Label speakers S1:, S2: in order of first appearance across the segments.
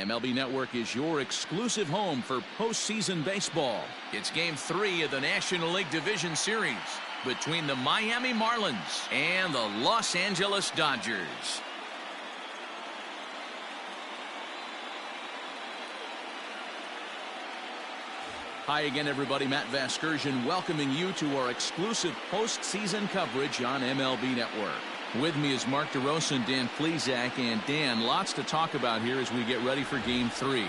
S1: MLB Network is your exclusive home for postseason baseball. It's Game 3 of the National League Division Series between the Miami Marlins and the Los Angeles Dodgers. Hi again, everybody. Matt Vasgersian welcoming you to our exclusive postseason coverage on MLB Network. With me is Mark DeRosa and Dan Plesac. And Dan, lots to talk about here as we get ready for Game 3.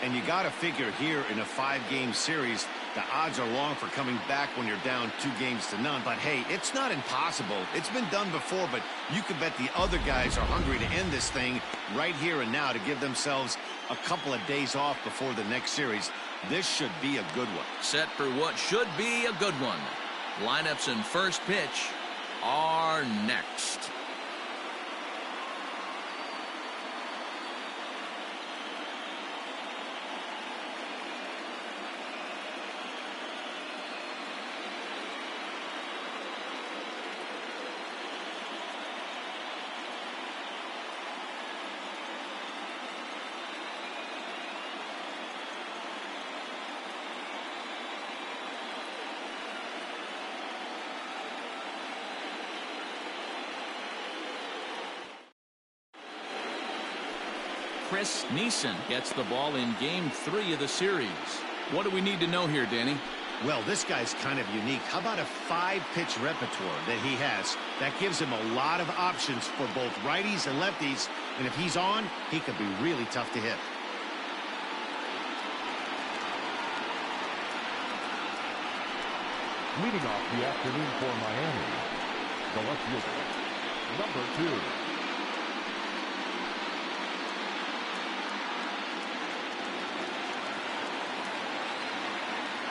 S2: And you got to figure here in a 5-game series, the odds are long for coming back when you're down 2-0. But hey, it's not impossible. It's been done before, but you can bet the other guys are hungry to end this thing right here and now to give themselves a couple of days off before the next series. This should be a good one.
S1: Set for what should be a good one. Lineups and first pitch are next. Chris Neeson gets the ball in Game 3 of the series. What do we need to know here, Danny?
S2: Well, this guy's kind of unique. How about a 5-pitch repertoire that he has? That gives him a lot of options for both righties and lefties. And if he's on, he could be really tough to hit.
S3: Leading off the afternoon for Miami, the left fielder, number 2.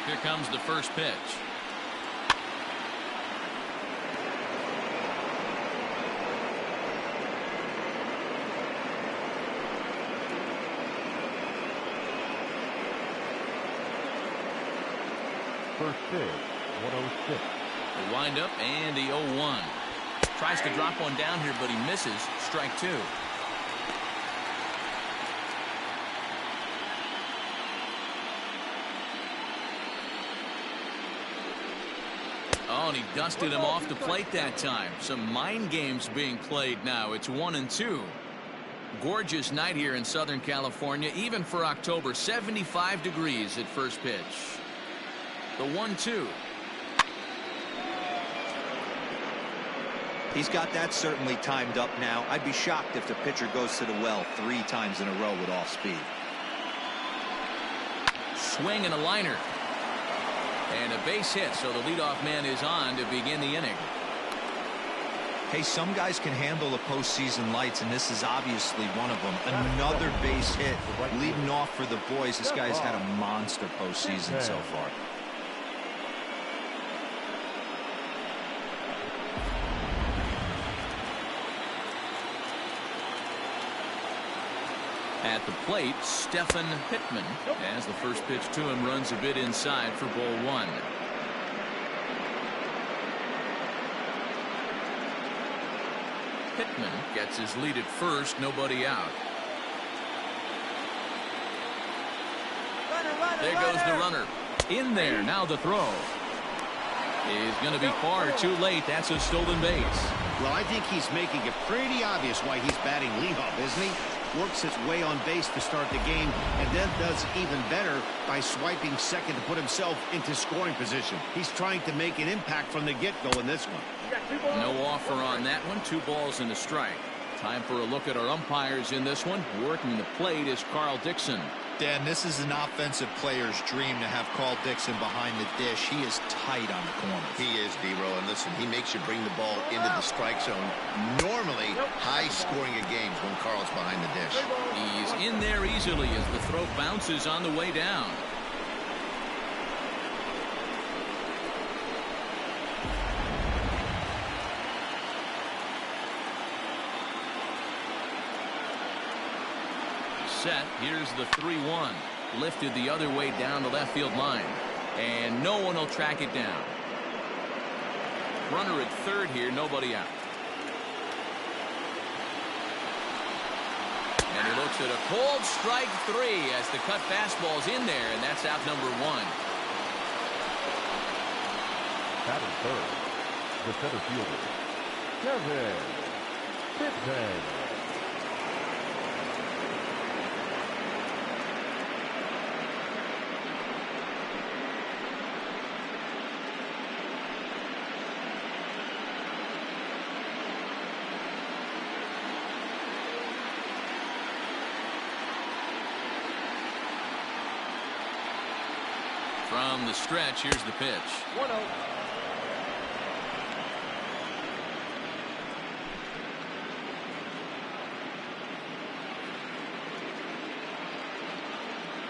S1: Here comes the first pitch.
S3: First pitch, 106.
S1: The windup and the 0-1. Tries to drop one down here, but he misses. Strike 2. Oh, and he dusted him off the plate that time. Some mind games being played now. It's 1-2. Gorgeous night here in Southern California, even for October. 75 degrees at first pitch. The 1-2.
S4: He's got that certainly timed up now. I'd be shocked if the pitcher goes to the well 3 times in a row with off speed.
S1: Swing and a liner. And a base hit, so the leadoff man is on to begin the inning.
S4: Hey, some guys can handle the postseason lights, and this is obviously one of them. Another base hit leading off for the boys. This guy's had a monster postseason so far.
S1: At the plate, Stephen Pittman, as the first pitch to him runs a bit inside for ball 1. Pittman gets his lead at first, nobody out. There goes the runner. In there, now the throw. Is going to be far too late. That's a stolen base.
S2: Well, I think he's making it pretty obvious why he's batting leadoff, isn't he? Works his way on base to start the game, and then does even better by swiping second to put himself into scoring position. He's trying to make an impact from the get-go in this one.
S1: No offer on that one. 2 balls and a strike. Time for a look at our umpires in this one. Working the plate is Carl Dixon.
S4: Dan, this is an offensive player's dream to have Carl Dixon behind the dish. He is tight on the corner.
S5: He is, D-Row, and listen, he makes you bring the ball into the strike zone. Normally, high scoring of games when Carl's behind the dish.
S1: He's in there easily as the throw bounces on the way down. Set. Here's the 3-1. Lifted the other way down the left field line. And no one will track it down. Runner at third here, nobody out. And he looks at a cold strike 3 as the cut fastball's in there, and that's out number 1.
S3: Batting third, the center fielder, Kevin Pittman.
S1: From the stretch, here's the pitch.
S3: 1-0.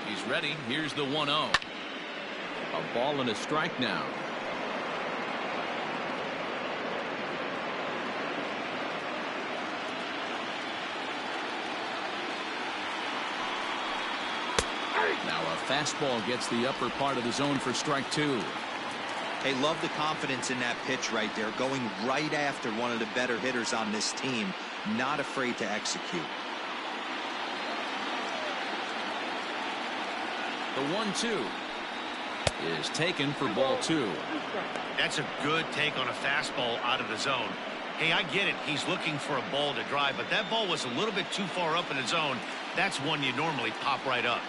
S1: He's ready. Here's the 1-0. A ball and a strike now. Now a fastball gets the upper part of the zone for strike 2.
S4: Hey, love the confidence in that pitch right there. Going right after one of the better hitters on this team. Not afraid to execute.
S1: The 1-2 is taken for ball 2.
S2: That's a good take on a fastball out of the zone. Hey, I get it. He's looking for a ball to drive, but that ball was a little bit too far up in the zone. That's one you normally pop right up.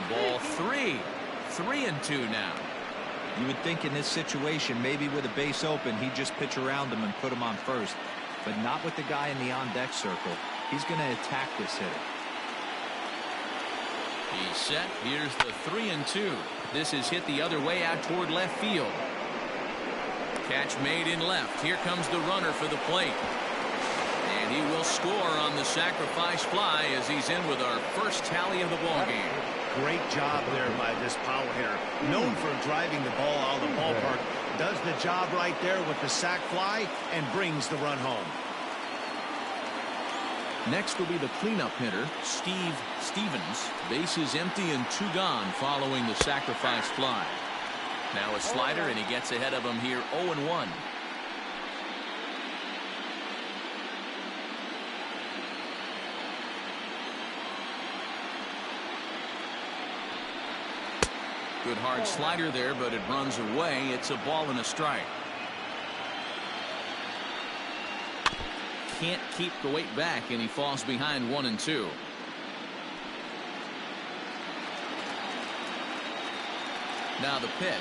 S1: Ball 3. 3-2 now.
S4: You would think in this situation, maybe with a base open, he'd just pitch around him and put him on first. But not with the guy in the on-deck circle. He's going to attack this hitter.
S1: He's set. Here's the 3-2. This is hit the other way out toward left field. Catch made in left. Here comes the runner for the plate. And he will score on the sacrifice fly as he's in with our first tally of the ball game.
S2: Great job there by this power hitter. Known for driving the ball out of the ballpark. Does the job right there with the sac fly and brings the run home.
S1: Next will be the cleanup hitter, Steve Stevens. Bases empty and 2 gone following the sacrifice fly. Now a slider, and he gets ahead of him here 0-1. Good hard slider there, but it runs away. It's a ball and a strike. Can't keep the weight back, and he falls behind 1-2. Now the pitch.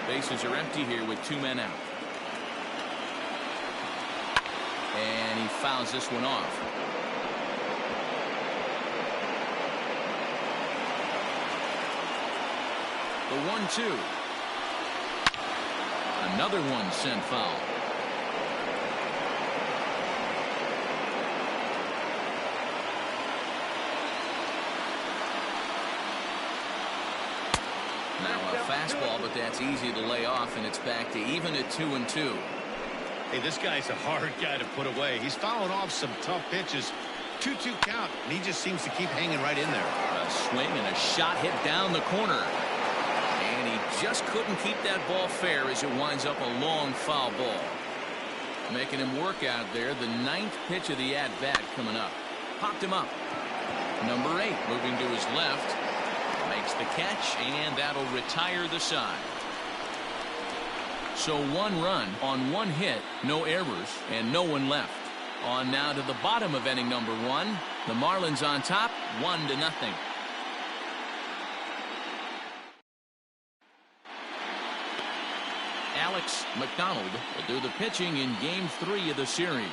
S1: Bases are empty here with 2 men out. And he fouls this one off. The 1-2. Another one sent foul. Now a fastball, but that's easy to lay off, and it's back to even at 2-2.
S2: Hey, this guy's a hard guy to put away. He's fouling off some tough pitches. 2-2 count, and he just seems to keep hanging right in there.
S1: A swing and a shot hit down the corner. And he just couldn't keep that ball fair as it winds up a long foul ball. Making him work out there. The 9th pitch of the at-bat coming up. Popped him up. Number 8 moving to his left. Makes the catch, and that'll retire the side. So 1 run on 1 hit, no errors, and no one left. On now to the bottom of inning number 1. The Marlins on top, 1-0. Alex McDonald will do the pitching in Game 3 of the series.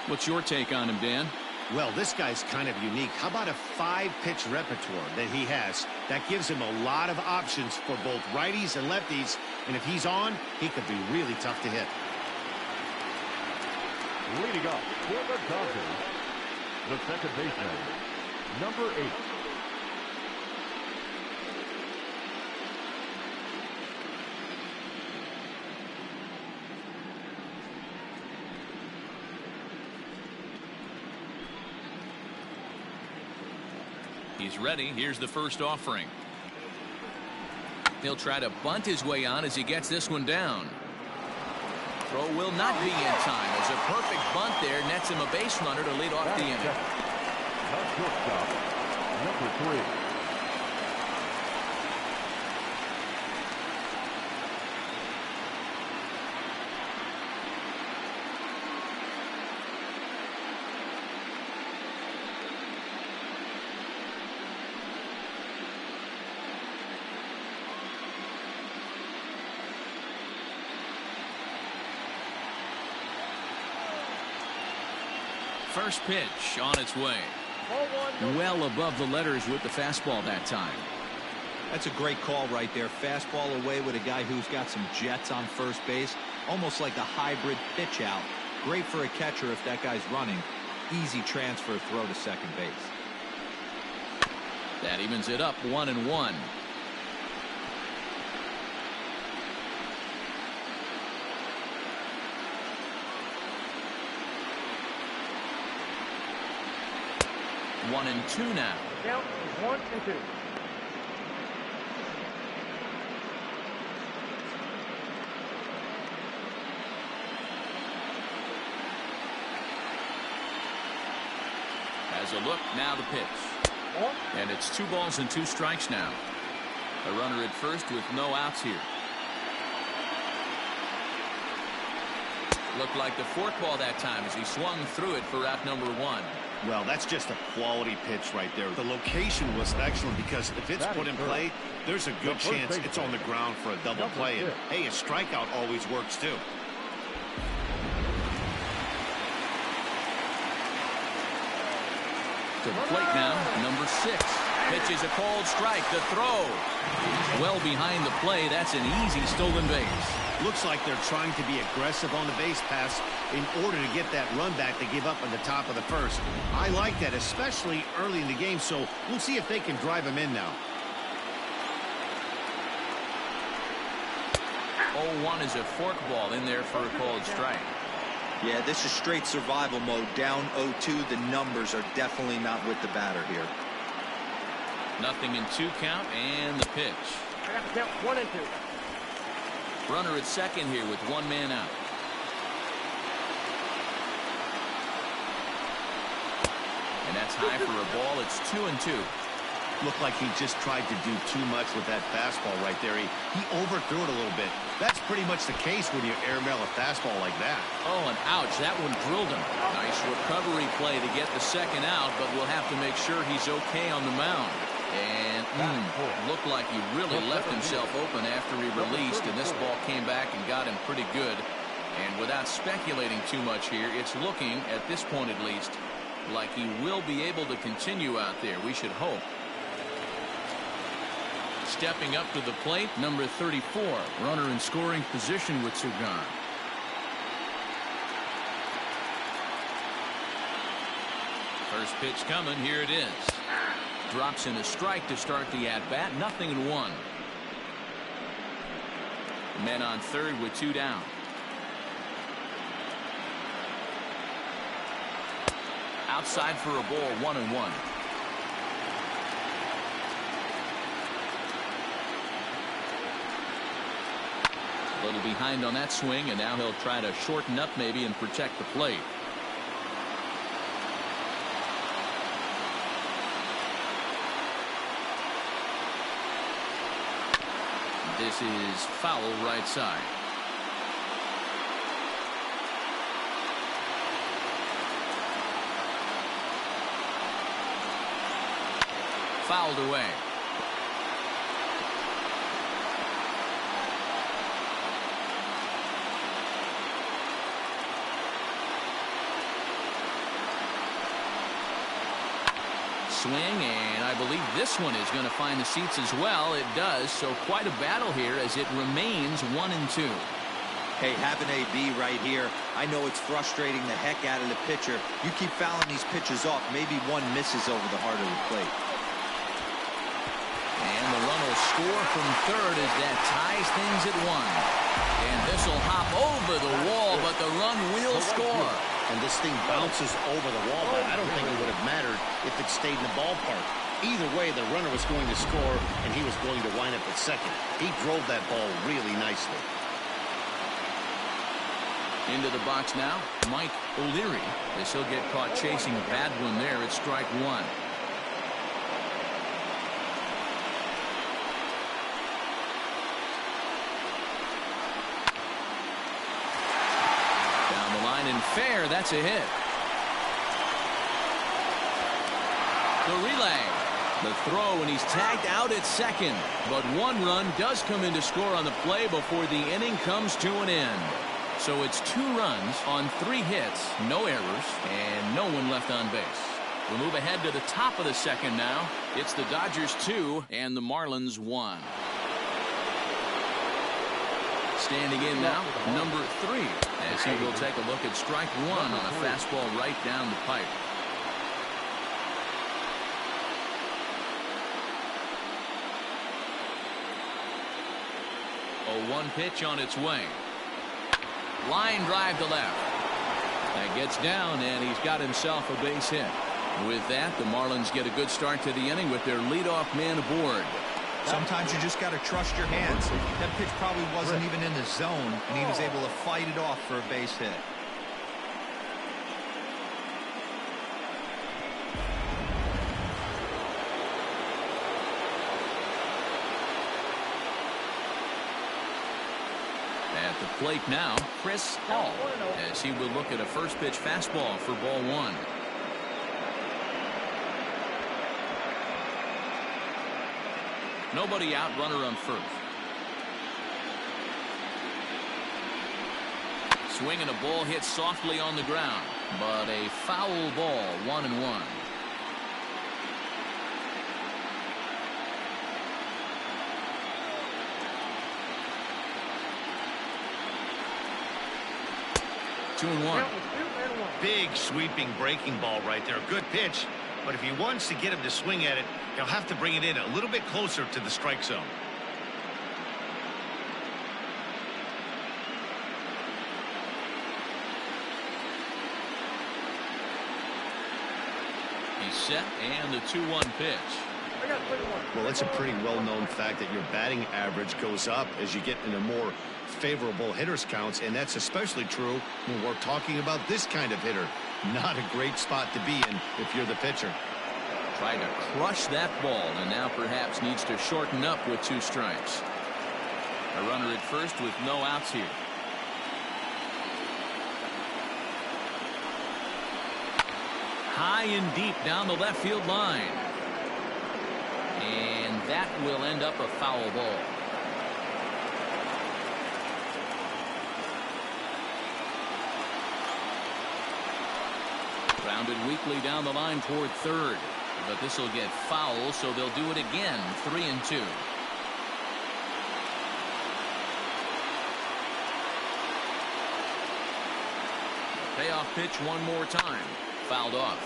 S1: What's your take on him, Dan?
S2: Well, this guy's kind of unique. How about a 5-pitch repertoire that he has? That gives him a lot of options for both righties and lefties. And if he's on, he could be really tough to hit.
S3: Leading up for the Dodgers, the second baseman, number 8.
S1: He's ready. Here's the first offering. He'll try to bunt his way on as he gets this one down. Throw will not be in time as a perfect bunt there nets him a base runner to lead off the inning.
S3: That's shortstop, number 3.
S1: First pitch on its way. Well above the letters with the fastball that time.
S4: That's a great call right there. Fastball away with a guy who's got some jets on first base. Almost like a hybrid pitch out. Great for a catcher if that guy's running. Easy transfer throw to second base.
S1: That evens it up 1-1. One and two now.
S6: Count 1 and 2.
S1: Has a look, now the pitch. And it's 2 balls and 2 strikes now. A runner at first with no outs here. Looked like the forkball that time as he swung through it for out number 1.
S2: Well, that's just a quality pitch right there. The location was excellent because if it's put in play, there's a good chance it's on the ground for a double play. And, hey, a strikeout always works too.
S1: To the plate now, number 6. Pitches a cold strike. The throw. Well behind the play. That's an easy stolen base.
S2: Looks like they're trying to be aggressive on the base pass in order to get that run back they gave up in the top of the first. I like that, especially early in the game, so we'll see if they can drive him in now.
S1: 0-1 is a forkball in there for a called strike.
S4: Yeah, this is straight survival mode. Down 0-2. The numbers are definitely not with the batter here.
S1: Nothing in 2 count and the pitch.
S6: I got to count 1 and 2.
S1: Runner at second here with 1 man out. And that's high for a ball. It's 2-2.
S2: Looked like he just tried to do too much with that fastball right there. He overthrew it a little bit. That's pretty much the case when you airmail a fastball like that.
S1: Oh, and ouch, that one drilled him. Nice recovery play to get the second out, but we'll have to make sure he's okay on the mound. And looked like he really left himself open after he released, and this ball came back and got him pretty good. And without speculating too much here, it's looking, at this point at least, like he will be able to continue out there. We should hope. Stepping up to the plate, number 34, runner in scoring position with Sugan. First pitch coming, here it is. Drops in a strike to start the at-bat, 0-1. Men on third with 2 down. Outside for a ball, 1-1. A little behind on that swing, and now he'll try to shorten up maybe and protect the plate. This is foul right side. Fouled away. Swing, and I believe this one is going to find the seats as well. It does, so quite a battle here as it remains 1-2.
S4: Hey, have an AB right here. I know it's frustrating the heck out of the pitcher. You keep fouling these pitches off, maybe one misses over the heart of the plate.
S1: And the run will score from third as that ties things at 1. And this will hop over the wall, but the run will score.
S2: And this thing bounces over the wall, but I don't think it would have mattered if it stayed in the ballpark. Either way, the runner was going to score, and he was going to wind up at second. He drove that ball really nicely.
S1: Into the box now, Mike O'Leary, as he'll get caught chasing a bad one there at strike one. Down the line and fair, that's a hit. The relay. The throw, and he's tagged out at second. But one run does come in to score on the play before the inning comes to an end. So it's 2 runs on 3 hits, no errors, and no one left on base. We'll move ahead to the top of the second now. It's the Dodgers 2 and the Marlins 1. Standing in now, number 3, as he will take a look at strike one on a fastball right down the pipe. 0-1 pitch on its way. Line drive to left. That gets down, and he's got himself a base hit. With that, the Marlins get a good start to the inning with their leadoff man aboard.
S4: Sometimes you just got to trust your hands. That pitch probably wasn't even in the zone, and he was able to fight it off for a base hit.
S1: At the plate now, Chris Hall, as he will look at a first pitch fastball for ball one. Nobody out, runner on first. Swing and a ball hit softly on the ground, but a foul ball, 1-1. Two and one.
S2: Big sweeping breaking ball right there. Good pitch. But if he wants to get him to swing at it, he'll have to bring it in a little bit closer to the strike zone.
S1: He's set, and the 2-1 pitch.
S2: Well, it's a pretty well-known fact that your batting average goes up as you get into more favorable hitters counts, and that's especially true when we're talking about this kind of hitter. Not a great spot to be in if you're the pitcher.
S1: Tried to crush that ball, and now perhaps needs to shorten up with 2 strikes. A runner at first with no outs here. High and deep down the left field line. And that will end up a foul ball. Grounded weakly down the line toward third. But this will get foul, so they'll do it again. 3-2. Payoff pitch one more time. Fouled off.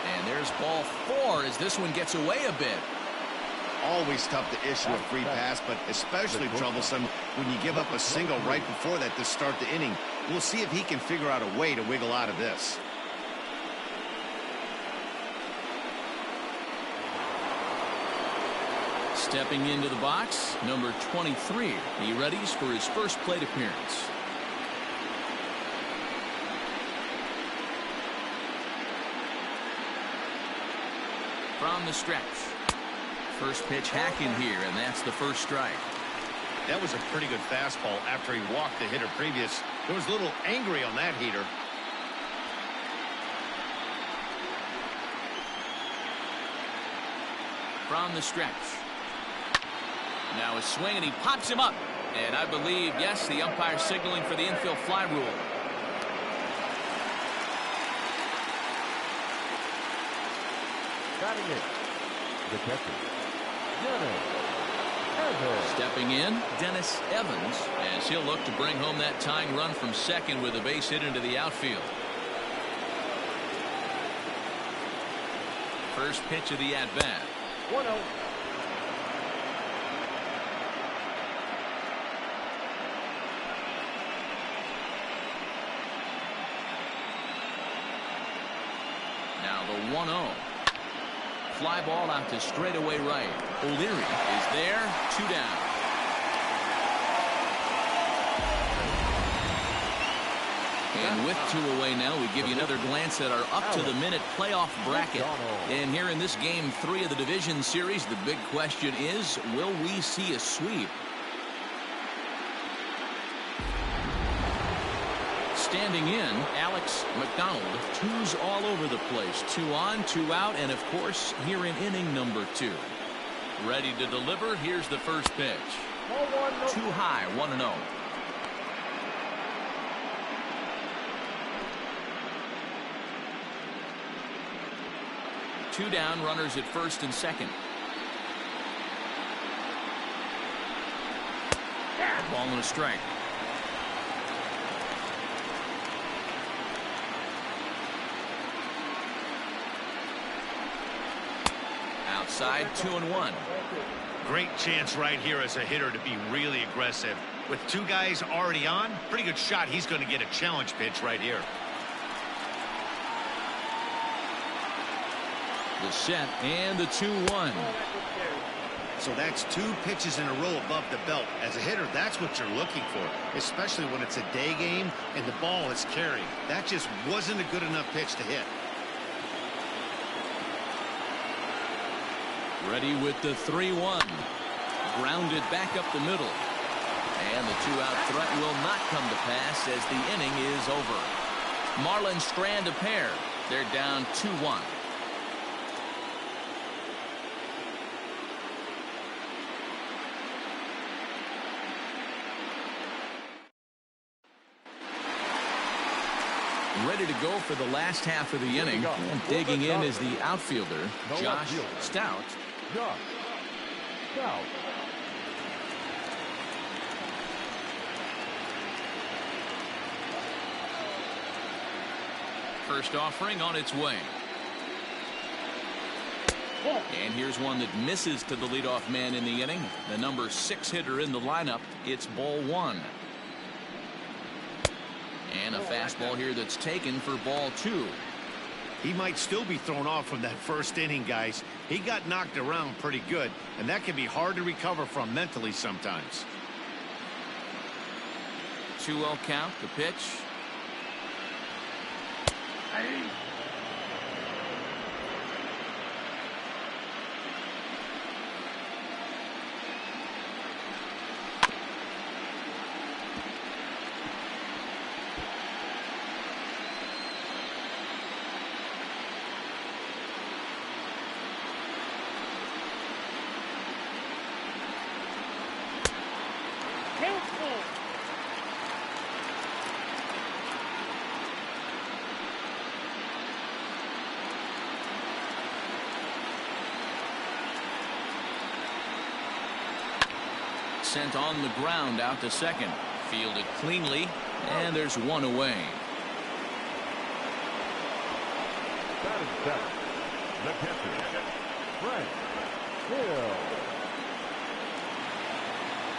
S1: And there's ball 4 as this one gets away a bit.
S2: Always tough to issue a free pass, but especially troublesome when you give up a single right before that to start the inning. We'll see if he can figure out a way to wiggle out of this.
S1: Stepping into the box, number 23. He readies for his first plate appearance. From the stretch. First pitch hacking here, and that's the first strike.
S2: That was a pretty good fastball after he walked the hitter previous. He was a little angry on that heater.
S1: From the stretch. Now a swing, and he pops him up. And I believe, yes, the umpire signaling for the infield fly rule.
S3: Batting it, the catcher,
S1: Stepping in, Dennis Evans, as he'll look to bring home that tying run from second with a base hit into the outfield. First pitch of the at-bat.
S6: 1-0.
S1: Now the 1-0. Fly ball out to straightaway right. O'Leary is there. 2 down. And with 2 away now, we give you another glance at our up-to-the-minute playoff bracket. And here in this Game 3 of the Division Series, the big question is, will we see a sweep? Standing in, Alex McDonald. 2s all over the place. 2 on, 2 out, and of course, here in inning number 2. Ready to deliver. Here's the first pitch. Too high, 1-0. Two down, runners at first and second. Ball and a strike. Outside, 2-1.
S2: Great chance right here as a hitter to be really aggressive. With 2 guys already on, pretty good shot. He's going to get a challenge pitch right here.
S1: The set and the 2-1.
S2: So that's 2 pitches in a row above the belt. As a hitter, that's what you're looking for, especially when it's a day game and the ball is carrying. That just wasn't a good enough pitch to hit.
S1: Ready with the 3-1. Grounded back up the middle. And the 2-out threat will not come to pass as the inning is over. Marlins strand a pair. They're down 2-1. Ready to go for the last half of the inning. And digging in is the outfielder, Josh Stout. First offering on its way. And here's one that misses to the leadoff man in the inning. The number 6 hitter in the lineup. It's ball 1. And a fastball here that's taken for ball 2.
S2: He might still be thrown off from that first inning, guys. He got knocked around pretty good, and that can be hard to recover from mentally sometimes.
S1: 2-0 count, the pitch. Sent on the ground out to second. Fielded cleanly, and there's 1 away.
S3: Batting seventh, the catcher, Frank Hill.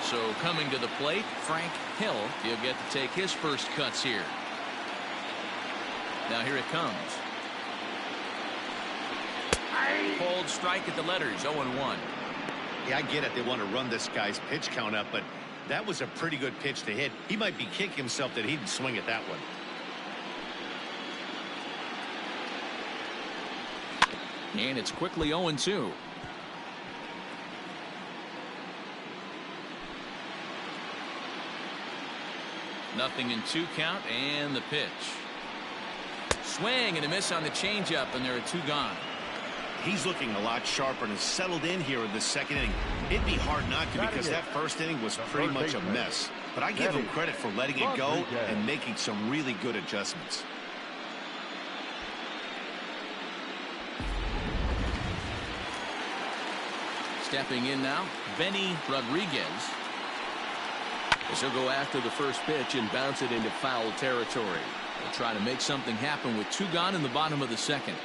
S1: So coming to the plate, Frank Hill. He'll get to take his first cuts here. Now here it comes. Cold strike at the letters, 0-1.
S2: Yeah, I get it. They want to run this guy's pitch count up, but that was a pretty good pitch to hit. He might be kicking himself that he didn't swing at that one.
S1: And it's quickly 0-2. Nothing in 2 count, and the pitch. Swing and a miss on the changeup, and there are 2 gone.
S2: He's looking a lot sharper and has settled in here in the second inning. It'd be hard not to because that first inning was pretty much a mess. But I give him credit for letting it go and making some really good adjustments.
S1: Stepping in now, Benny Rodriguez. As he'll go after the first pitch and bounce it into foul territory. They'll try to make something happen with 2 gone in the bottom of the second.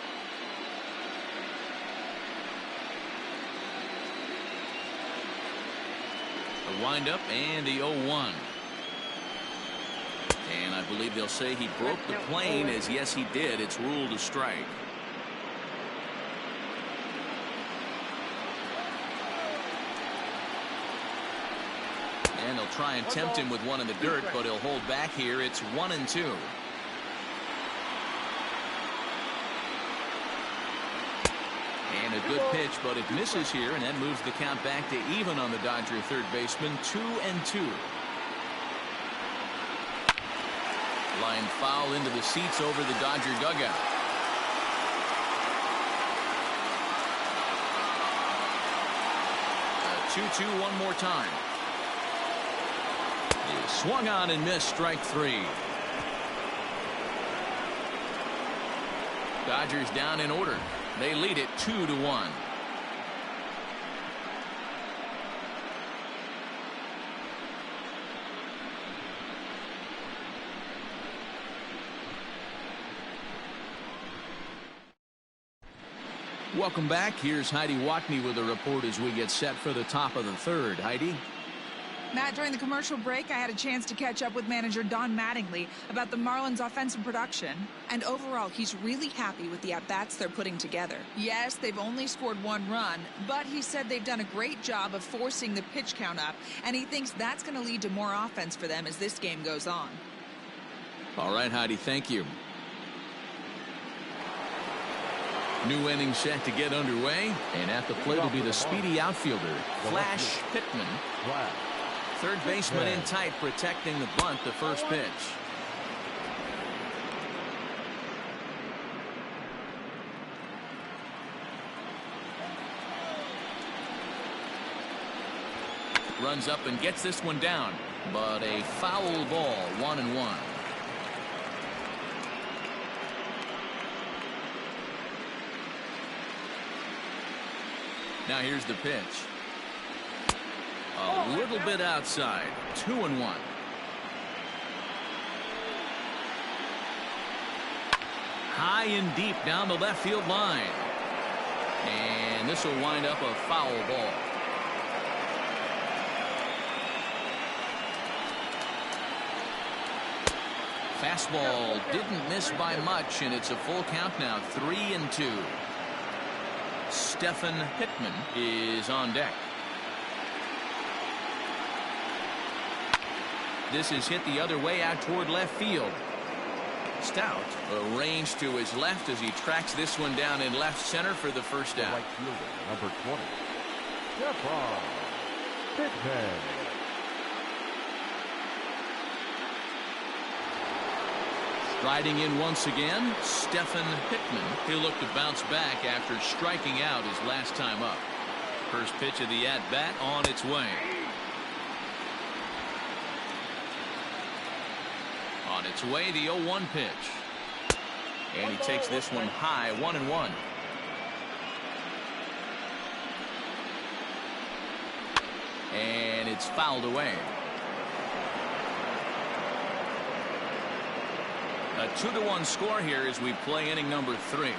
S1: A windup and the 0-1. And I believe they'll say he broke the plane, as yes he did. It's ruled a strike. And they'll try and tempt him with one in the dirt, but he'll hold back here. It's 1-2. And a good pitch, but it misses here, and that moves the count back to even on the Dodger third baseman. 2-2. Line foul into the seats over the Dodger dugout. A 2-2 one more time. He swung on and missed. Strike three. Dodgers down in order. They lead it 2-1. Welcome back. Here's Heidi Watney with a report as we get set for the top of the third. Heidi?
S7: Matt, during the commercial break, I had a chance to catch up with manager Don Mattingly about the Marlins' offensive production. And overall, he's really happy with the at-bats they're putting together. Yes, they've only scored one run, but he said they've done a great job of forcing the pitch count up, and he thinks that's going to lead to more offense for them as this game goes on.
S1: All right, Heidi, thank you. New inning set to get underway, and at the plate will be the speedy outfielder, Flash Pittman. Third baseman in tight, protecting the bunt, the first pitch. Runs up and gets this one down, but a foul ball, 1-1. Now here's the pitch. A little bit outside. 2-1. High and deep down the left field line. And this will wind up a foul ball. Fastball didn't miss by much, and it's a full count now. 3-2. Stephen Pittman is on deck. This is hit the other way out toward left field. Stout arranged to his left as he tracks this one down in left center for the first out.
S3: Right fielder, number 20. Stephen Pittman.
S1: Striding in once again, Stephen Pittman. He'll look to bounce back after striking out his last time up. First pitch of the at-bat on its way. On its way, the 0-1 pitch. And he takes this one high, 1-1. And it's fouled away. A 2-1 score here as we play inning number 3.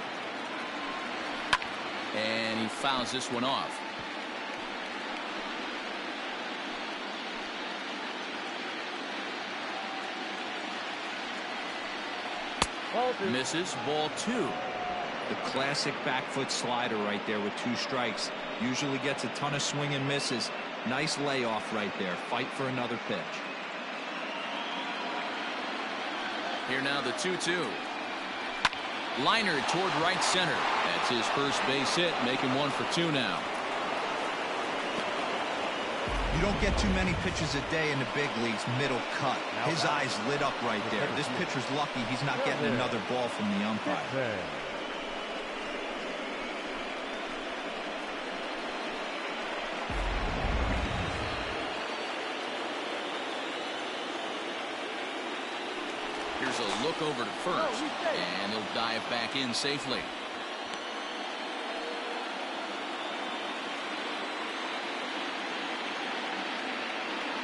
S1: And he fouls this one off. Misses. Ball 2.
S4: The classic back foot slider right there with 2 strikes. Usually gets a ton of swing and misses. Nice layoff right there. Fight for another pitch.
S1: Here now the 2-2. Liner toward right center. That's his first base hit, making 1 for 2 now.
S4: You don't get too many pitches a day in the big leagues middle cut. His eyes lit up right there. This pitcher's lucky he's not getting another ball from the umpire.
S1: Here's a look over to first, and he'll dive back in safely.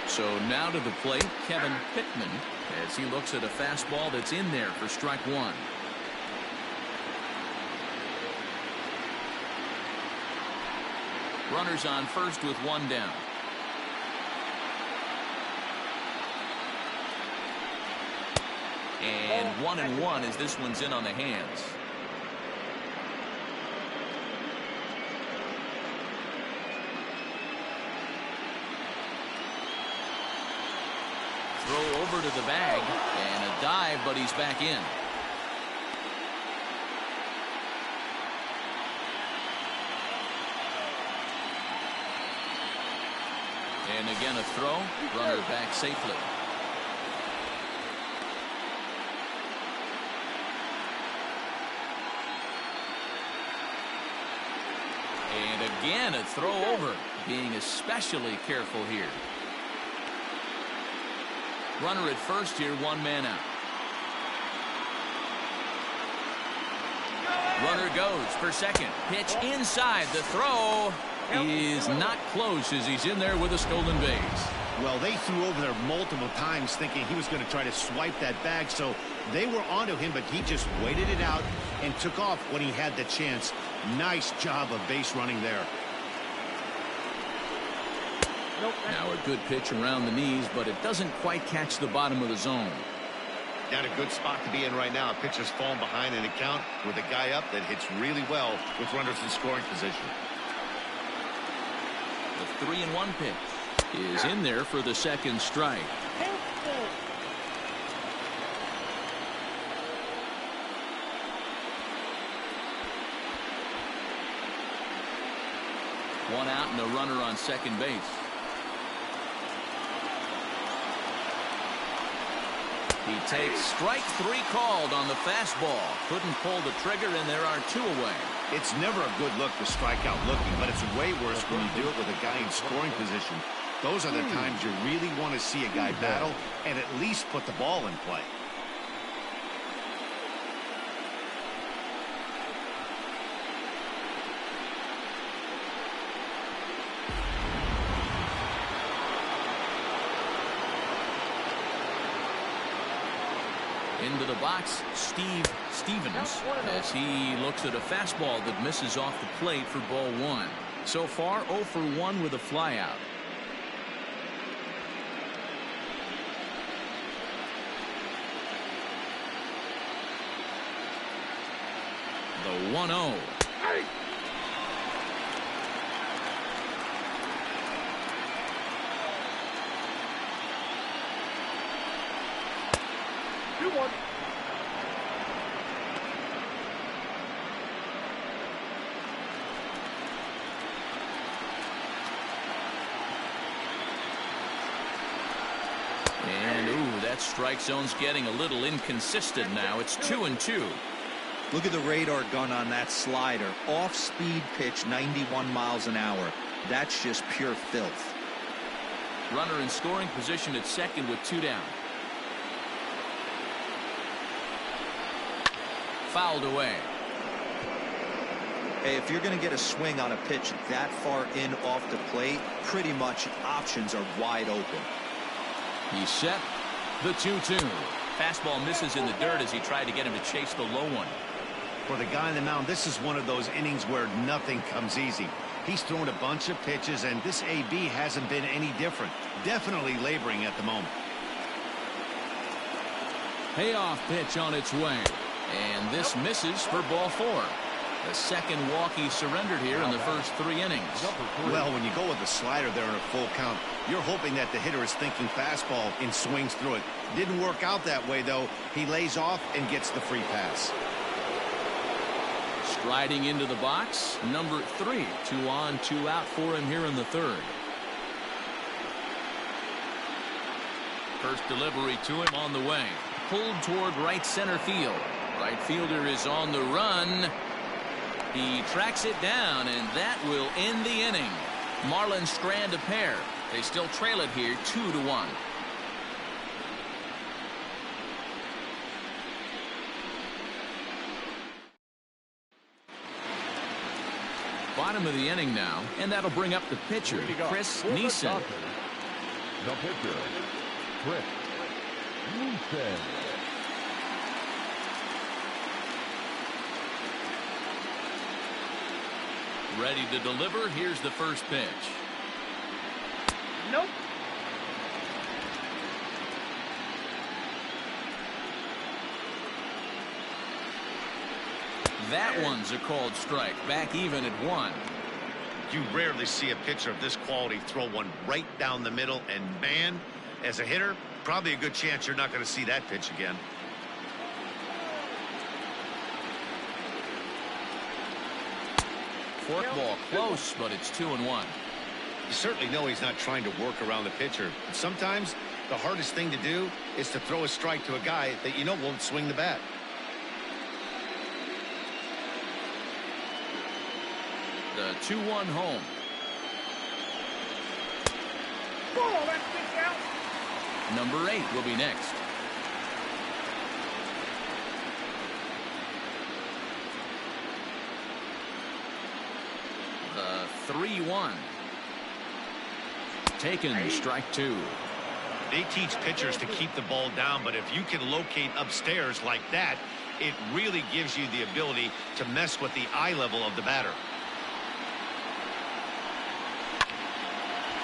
S1: So now to the plate, Kevin Pittman, as he looks at a fastball that's in there for strike 1. Runners on first with 1 down. And 1-1 as this one's in on the hands. throw over to the bag and a dive, but he's back in. And again a throw. Runner back safely. And again a throw over. Being especially careful here. Runner at first here, one man out. Runner goes for second. Pitch inside. The throw is not close as he's in there with a stolen base.
S2: Well, they threw over there multiple times thinking he was going to try to swipe that bag, so they were onto him, but he just waited it out and took off when he had the chance. Nice job of base running there.
S1: Now a good pitch around the knees, but it doesn't quite catch the bottom of the zone.
S5: Got a good spot to be in right now. Pitcher's falling behind in a count with a guy up that hits really well with runners in scoring position.
S1: The 3-1 pitch is in there for the second strike. One out and a runner on second base. He takes strike three called on the fastball. Couldn't pull the trigger, and there are two away.
S2: It's never a good look to strike out looking, but it's way worse when you do it with a guy in scoring position. Those are the times you really want to see a guy battle and at least put the ball in play.
S1: Into the box, Steve Stevens, as he looks at a fastball that misses off the plate for ball one. So far, 0 for 1 with a flyout. The 1-0. And ooh, that strike zone's getting a little inconsistent now. It's 2-2.
S4: Look at the radar gun on that slider. Off-speed pitch, 91 miles an hour. That's just pure filth.
S1: Runner in scoring position at second with 2 down. Fouled away.
S4: Hey, if you're going to get a swing on a pitch that far in off the plate, pretty much options are wide open.
S1: He's set. The 2-2. Fastball misses in the dirt as he tried to get him to chase the low one.
S2: For the guy on the mound, this is one of those innings where nothing comes easy. He's thrown a bunch of pitches, and this AB hasn't been any different. Definitely laboring at the moment.
S1: Payoff pitch on its way. And this misses for ball 4. The second walk he surrendered here in the first 3 innings.
S2: Well, when you go with the slider there in a full count, you're hoping that the hitter is thinking fastball and swings through it. Didn't work out that way, though. He lays off and gets the free pass.
S1: Striding into the box, number 3. 2 on, 2 out for him here in the third. First delivery to him on the way. Pulled toward right center field. Right fielder is on the run. He tracks it down, and that will end the inning. Marlins strand a pair. They still trail it here 2-1. Bottom of the inning now, and that'll bring up the pitcher, Chris Neeson.
S3: The pitcher, Chris Neeson.
S1: Ready to deliver. Here's the first pitch.
S6: Nope.
S1: That one's a called strike. Back even at 1.
S5: You rarely see a pitcher of this quality throw one right down the middle, and man, as a hitter,
S2: Probably a good chance you're not going to see that pitch again.
S1: Forkball close, but it's 2-1.
S2: You certainly know he's not trying to work around the pitcher. But sometimes the hardest thing to do is to throw a strike to a guy that you know won't swing the bat.
S1: The 2-1 home.
S6: Oh, that's pitch out.
S1: Number 8 will be next. The 3-1. Taken, strike 2.
S2: They teach pitchers to keep the ball down, but if you can locate upstairs like that, it really gives you the ability to mess with the eye level of the batter.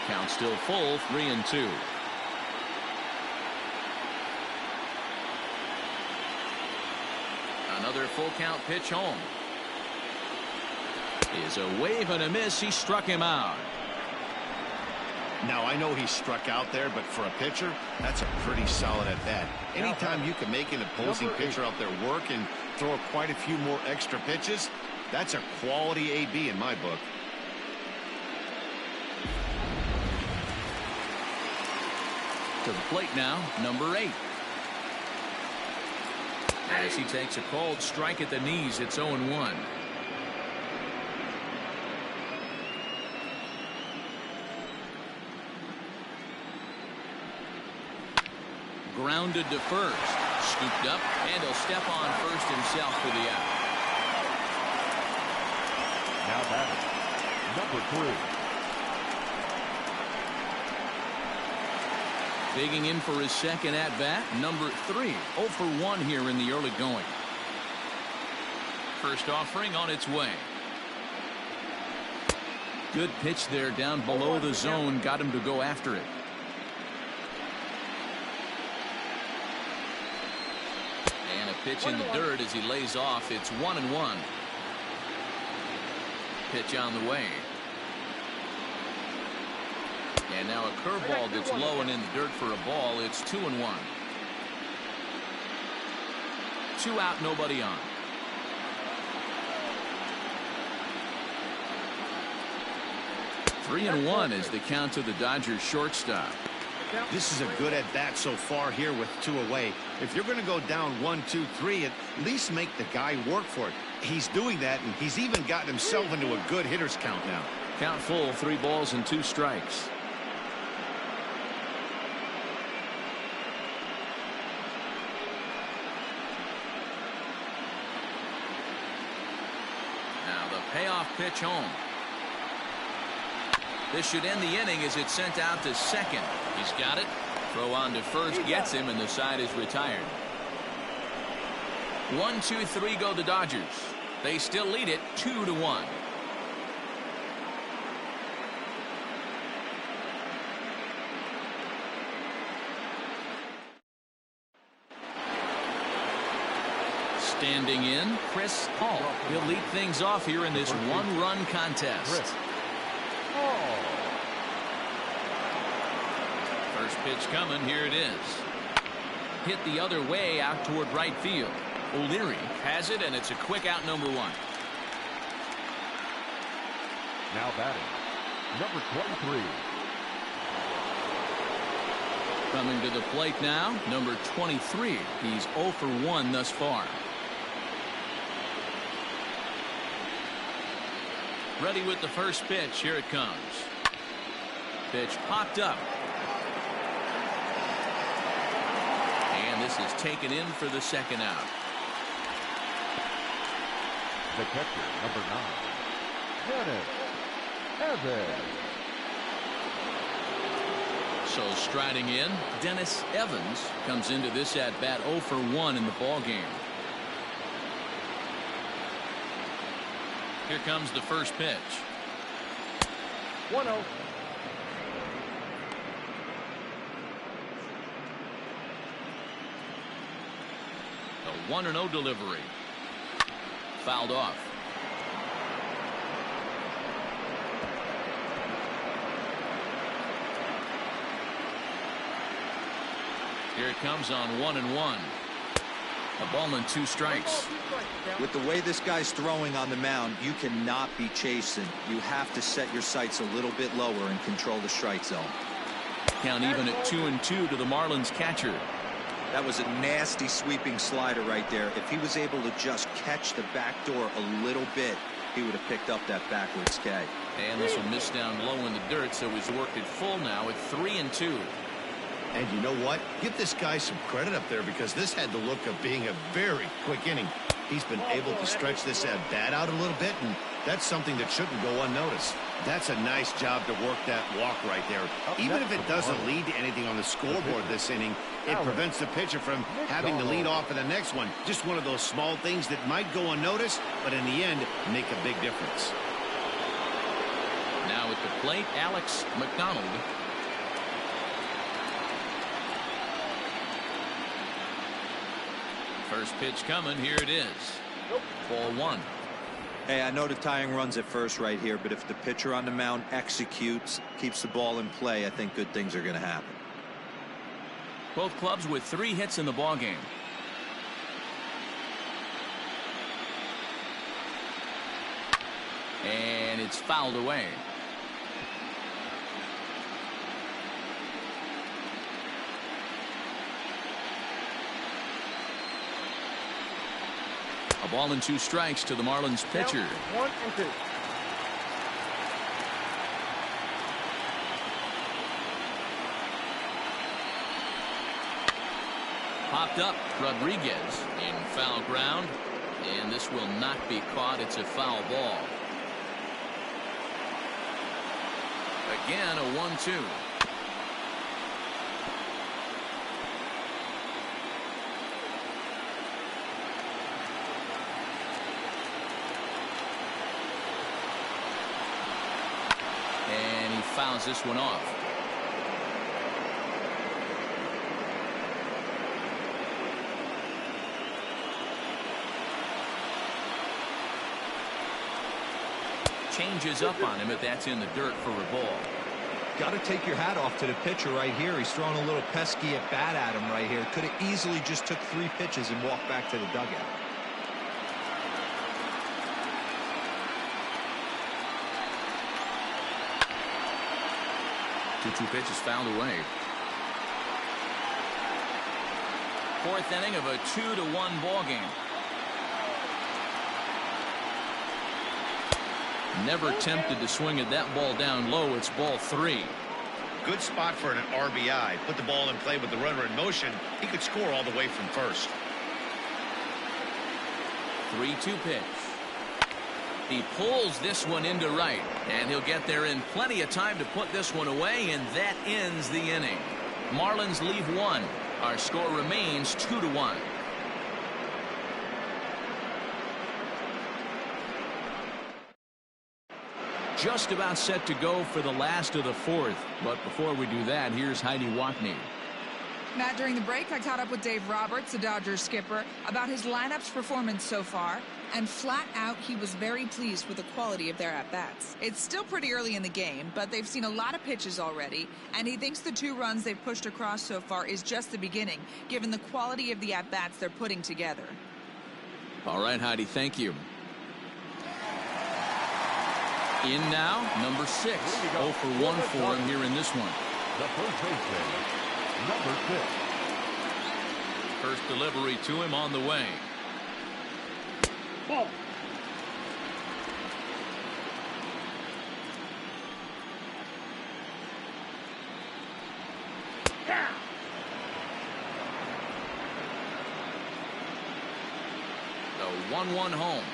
S1: Count still full, 3-2. Another full count pitch home. Is a wave and a miss. He struck him out.
S2: Now, I know he struck out there, but for a pitcher, that's a pretty solid at bat. Anytime you can make an opposing pitcher out there work and throw quite a few more extra pitches, that's a quality AB in my book.
S1: To the plate now, number 8. As he takes a called strike at the knees, it's 0-1. Grounded to first. Scooped up, and he'll step on first himself for the out.
S3: Now batting, number 3.
S1: Digging in for his second at-bat, number 3. 0 for 1 here in the early going. First offering on its way. Good pitch there down below the zone. Got him to go after it. And a pitch in the dirt as he lays off. It's 1-1. Pitch on the way. And now a curveball that's low and in the dirt for a ball. It's 2-1. 2 out, nobody on. Three and 1 is the count to the Dodgers shortstop.
S2: This is a good at bat so far here with 2 away. If you're going to go down 1, 2, 3, at least make the guy work for it. He's doing that, and he's even gotten himself into a good hitter's count now.
S1: Count full, 3 balls and 2 strikes. Now the payoff pitch home. This should end the inning as it's sent out to second. He's got it. Throw on to first gets him, and the side is retired. 1, 2, 3 go the Dodgers. They still lead it 2-1. Standing in, Chris Hall. He'll lead things off here in this one-run contest. First pitch coming. Here it is. Hit the other way out toward right field. O'Leary has it, and it's a quick out, number 1.
S3: Now batting, number 23.
S1: Coming to the plate now, number 23. He's 0 for 1 thus far. Ready with the first pitch. Here it comes. Pitch popped up. And this is taken in for the second out.
S3: The catcher, number 9, Dennis Evans.
S1: So striding in, Dennis Evans comes into this at-bat 0 for 1 in the ballgame. Here comes the first pitch.
S6: 1-0.
S1: The 1-0 delivery. Fouled off. Here it comes on 1-1. A ball and 2 strikes.
S4: With the way this guy's throwing on the mound, you cannot be chasing. You have to set your sights a little bit lower and control the strike zone.
S1: Count even at 2-2 to the Marlins catcher.
S4: That was a nasty sweeping slider right there. If he was able to just catch the back door a little bit, he would have picked up that backwards K.
S1: And this will miss down low in the dirt, so he's worked it full now at 3-2.
S2: And you know what? Give this guy some credit up there, because this had the look of being a very quick inning. He's been able to stretch this at bat out a little bit, and that's something that shouldn't go unnoticed. That's a nice job to work that walk right there. Even if it doesn't lead to anything on the scoreboard this inning, it prevents the pitcher from having to lead off in the next one. Just one of those small things that might go unnoticed, but in the end, make a big difference.
S1: Now at the plate, Alex McDonald. First pitch coming. Here it is. Ball 1.
S4: Hey, I know the tying runs at first right here, but if the pitcher on the mound executes, keeps the ball in play, I think good things are going to happen.
S1: Both clubs with 3 hits in the ballgame. And it's fouled away. A ball and 2 strikes to the Marlins pitcher.
S6: 1-2.
S1: Popped up Rodriguez in foul ground, and this will not be caught. It's a foul ball. Again, a 1-2. And he fouls this one off. Changes up on him, but that's in the dirt for a ball.
S4: Got to take your hat off to the pitcher right here. He's throwing a little pesky at bat at him right here. Could have easily just took 3 pitches and walked back to the dugout.
S1: Two pitches fouled away. 4th inning of a 2-1 ball game. Never tempted to swing at that ball down low. It's ball 3.
S2: Good spot for an RBI. Put the ball in play with the runner in motion. He could score all the way from first.
S1: 3-2 pitch. He pulls this one into right, and he'll get there in plenty of time to put this one away, and that ends the inning. Marlins leave 1. Our score remains 2-1. Just about set to go for the last of the 4th, but before we do that, here's Heidi Watney.
S7: Matt, during the break, I caught up with Dave Roberts, the Dodgers skipper, about his lineup's performance so far, and flat out, he was very pleased with the quality of their at-bats. It's still pretty early in the game, but they've seen a lot of pitches already, and he thinks the 2 runs they've pushed across so far is just the beginning, given the quality of the at-bats they're putting together.
S1: All right, Heidi, thank you. In now, number 6. 0 for 1 for him here in this one.
S3: The first baseman, number 6.
S1: First delivery to him on the way.
S6: Ball.
S1: The 1-1 home.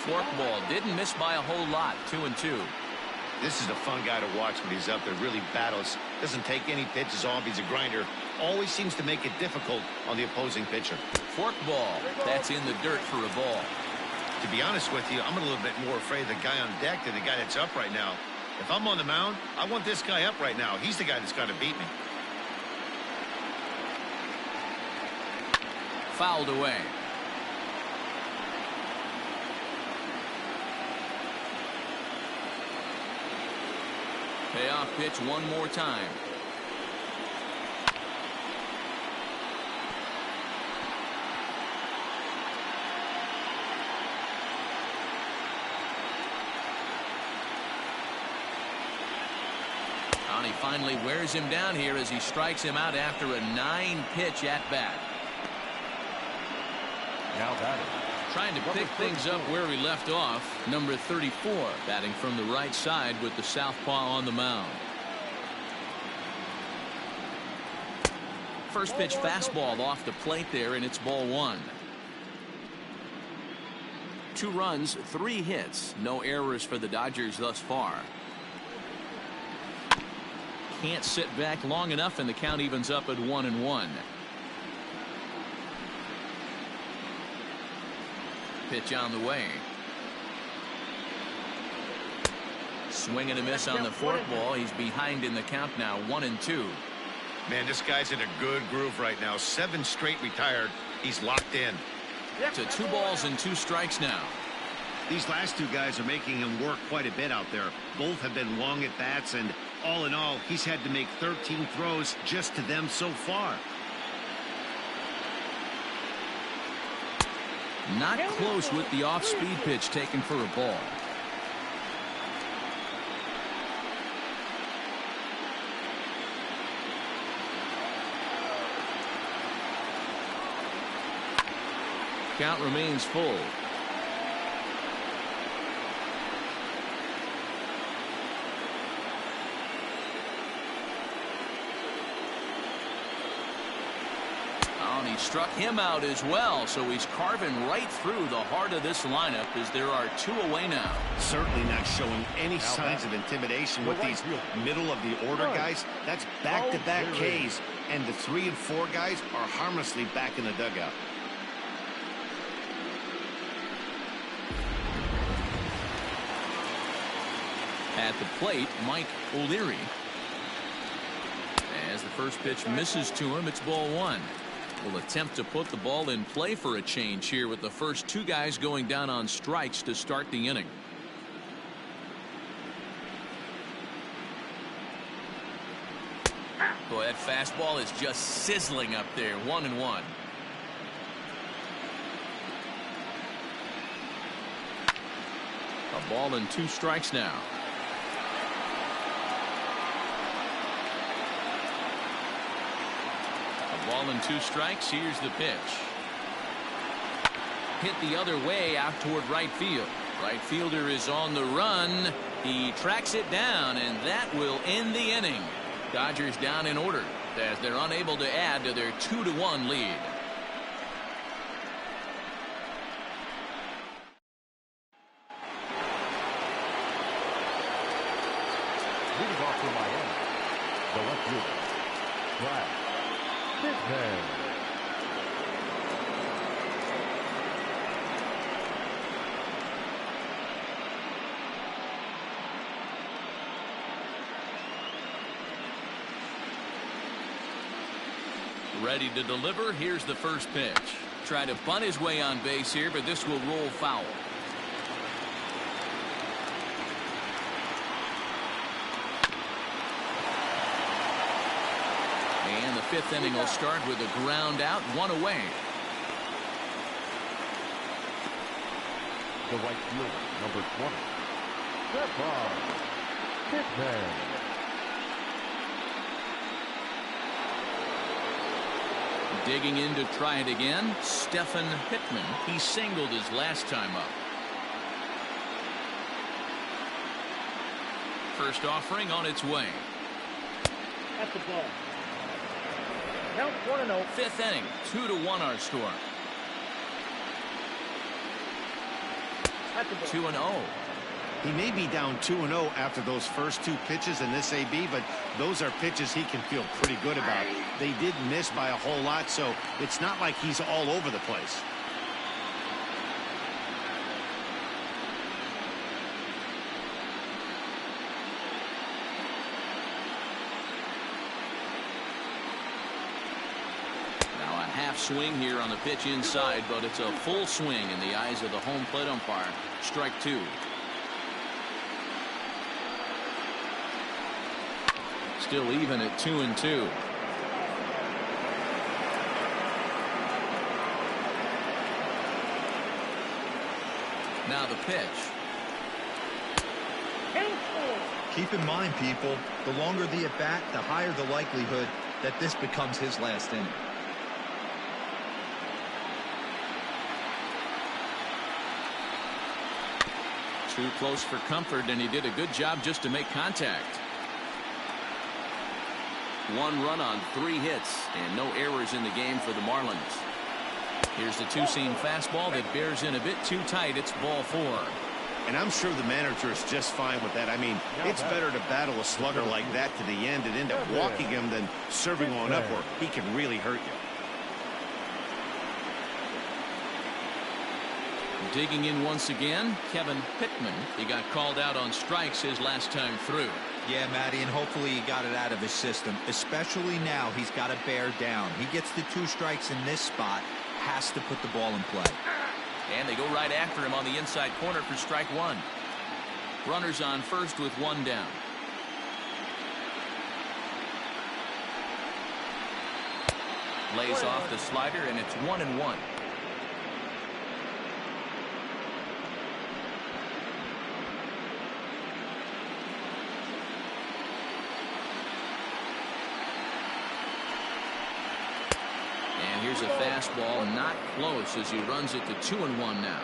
S1: Fork ball didn't miss by a whole lot. 2-2.
S2: This is a fun guy to watch when he's up there. Really battles. Doesn't take any pitches off. He's a grinder. Always seems to make it difficult on the opposing pitcher.
S1: Fork ball. That's in the dirt for a ball.
S2: To be honest with you, I'm a little bit more afraid of the guy on deck than the guy that's up right now. If I'm on the mound, I want this guy up right now. He's the guy that's got to beat me.
S1: Fouled away. Payoff pitch one more time. And he finally wears him down here as he strikes him out after a 9-pitch at bat.
S3: Now batting.
S1: Trying to pick things up where he left off. Number 34 batting from the right side with the southpaw on the mound. First pitch fastball off the plate there, and it's ball 1. 2 runs, 3 hits, no errors for the Dodgers thus far. Can't sit back long enough, and the count evens up at 1-1. Pitch on the way. Swing and a miss on the fork ball. He's behind in the count now, 1-2.
S2: Man, this guy's in a good groove right now. 7 straight retired. He's locked in.
S1: To 2 balls and 2 strikes now.
S2: These last 2 guys are making him work quite a bit out there. Both have been long at bats, and all in all, he's had to make 13 throws just to them so far.
S1: Not close with the off-speed pitch taken for a ball. Count remains full. And he struck him out as well, so he's carving right through the heart of this lineup as there are 2 away now.
S2: Certainly not showing any signs of intimidation with these middle of the order guys. That's back-to-back Ks, and the 3 and 4 guys are harmlessly back in the dugout.
S1: At the plate, Mike O'Leary. As the first pitch misses to him, it's ball 1. Will attempt to put the ball in play for a change here with the first 2 guys going down on strikes to start the inning. Boy, that fastball is just sizzling up there. 1-1. A ball and 2 strikes now. Ball and 2 strikes. Here's the pitch. Hit the other way out toward right field. Right fielder is on the run. He tracks it down, and that will end the inning. Dodgers down in order as they're unable to add to their 2-1 lead.
S3: Leading off for Miami, the left fielder, Brad Pittman.
S1: Ready to deliver. Here's the first pitch. Try to bunt his way on base here, but this will roll foul. And the 5th inning will start with a ground out, 1 away.
S3: The right fielder, number 20, Pittman.
S1: Digging in to try it again, Stephen Hickman. He singled his last time up. First offering on its way.
S6: That's the ball. Count 1-0.
S1: 5th inning, 2-1 our score.
S6: That's the ball.
S1: 2-0.
S2: He may be down 2-0 after those first 2 pitches in this AB, but those are pitches he can feel pretty good about. They did miss by a whole lot, so it's not like he's all over the place.
S1: Half swing here on the pitch inside, but it's a full swing in the eyes of the home plate umpire. Strike 2. Still even at 2-2. Now the pitch.
S4: Keep in mind, people, the longer the at bat, the higher the likelihood that this becomes his last inning.
S1: Too close for comfort, and he did a good job just to make contact. 1 run on 3 hits, and no errors in the game for the Marlins. Here's the 2-seam fastball that bears in a bit too tight. It's ball 4.
S2: And I'm sure the manager is just fine with that. I mean, it's better to battle a slugger like that to the end and end up walking him than serving on up where he can really hurt you.
S1: Digging in once again, Kevin Pittman. He got called out on strikes his last time through.
S4: Yeah, Matty, and hopefully he got it out of his system. Especially now, he's got to bear down. He gets the 2 strikes in this spot, has to put the ball in play.
S1: And they go right after him on the inside corner for strike 1. Runners on first with 1 down. Lays off the slider, and it's 1-1. Here's a fastball, not close, as he runs it to 2-1 now.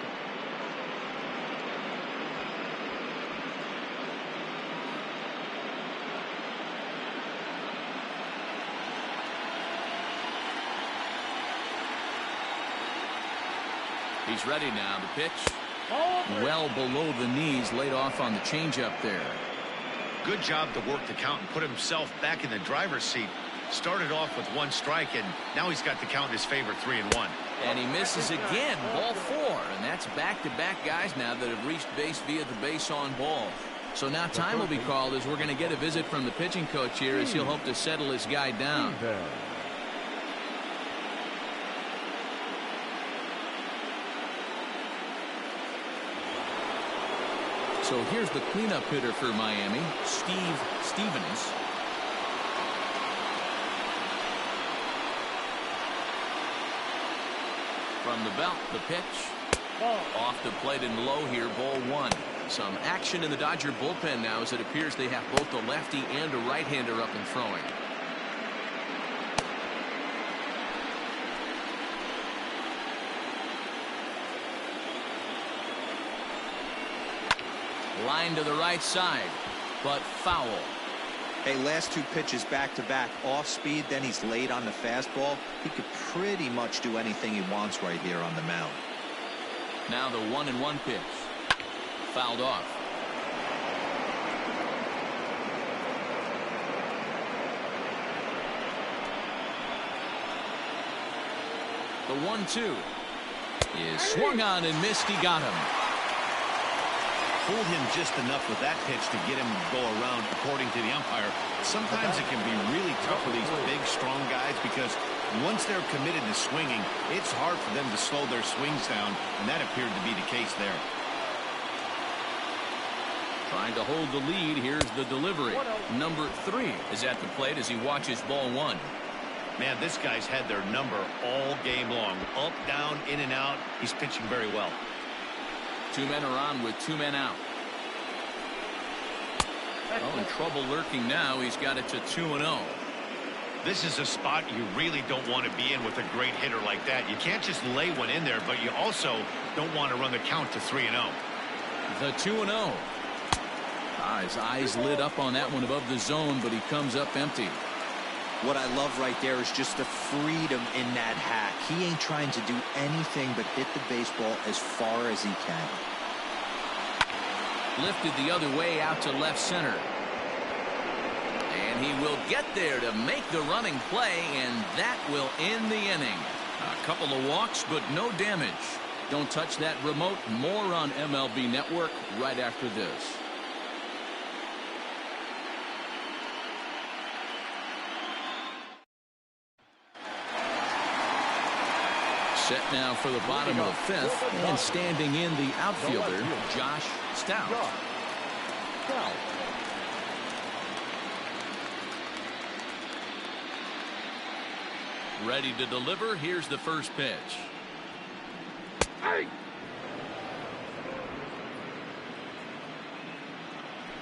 S1: He's ready now. The pitch, well below the knees, laid off on the changeup there.
S2: Good job to work the count and put himself back in the driver's seat. Started off with 1 strike, and now he's got the count in his favor, 3-1.
S1: And he misses again, ball 4, and that's back-to-back guys now that have reached base via the base on ball. So now time will be called as we're going to get a visit from the pitching coach here as he'll hope to settle his guy down. So here's the cleanup hitter for Miami, Steve Stevens. From the belt, the pitch. Off the plate and low here, ball 1. Some action in the Dodger bullpen now as it appears they have both a lefty and a right-hander up and throwing. Line to the right side, but foul.
S4: Hey, last 2 pitches back-to-back, off speed, then he's late on the fastball. He could pretty much do anything he wants right here on the mound.
S1: Now the 1-1 pitch. Fouled off. The 1-2 is swung on and missed. He got him.
S2: Fooled him just enough with that pitch to get him to go around, according to the umpire. Sometimes it can be really tough for these big, strong guys because once they're committed to swinging, it's hard for them to slow their swings down, and that appeared to be the case there.
S1: Trying to hold the lead. Here's the delivery. Number 3 is at the plate as he watches ball 1.
S2: Man, this guy's had their number all game long. Up, down, in and out. He's pitching very well.
S1: 2 men are on with 2 men out. Oh, in trouble lurking now. He's got it to 2-0.
S2: This is a spot you really don't want to be in with a great hitter like that. You can't just lay one in there, but you also don't want to run the count to 3-0.
S1: The 2-0. His eyes lit up on that one above the zone, but he comes up empty.
S4: What I love right there is just the freedom in that hack. He ain't trying to do anything but hit the baseball as far as he can.
S1: Lifted the other way out to left center. And he will get there to make the running play, and that will end the inning. A couple of walks, but no damage. Don't touch that remote. More on MLB Network right after this. Set now for the bottom of the fifth, and standing in the outfielder, Josh Stout. Ready to deliver. Here's the first pitch.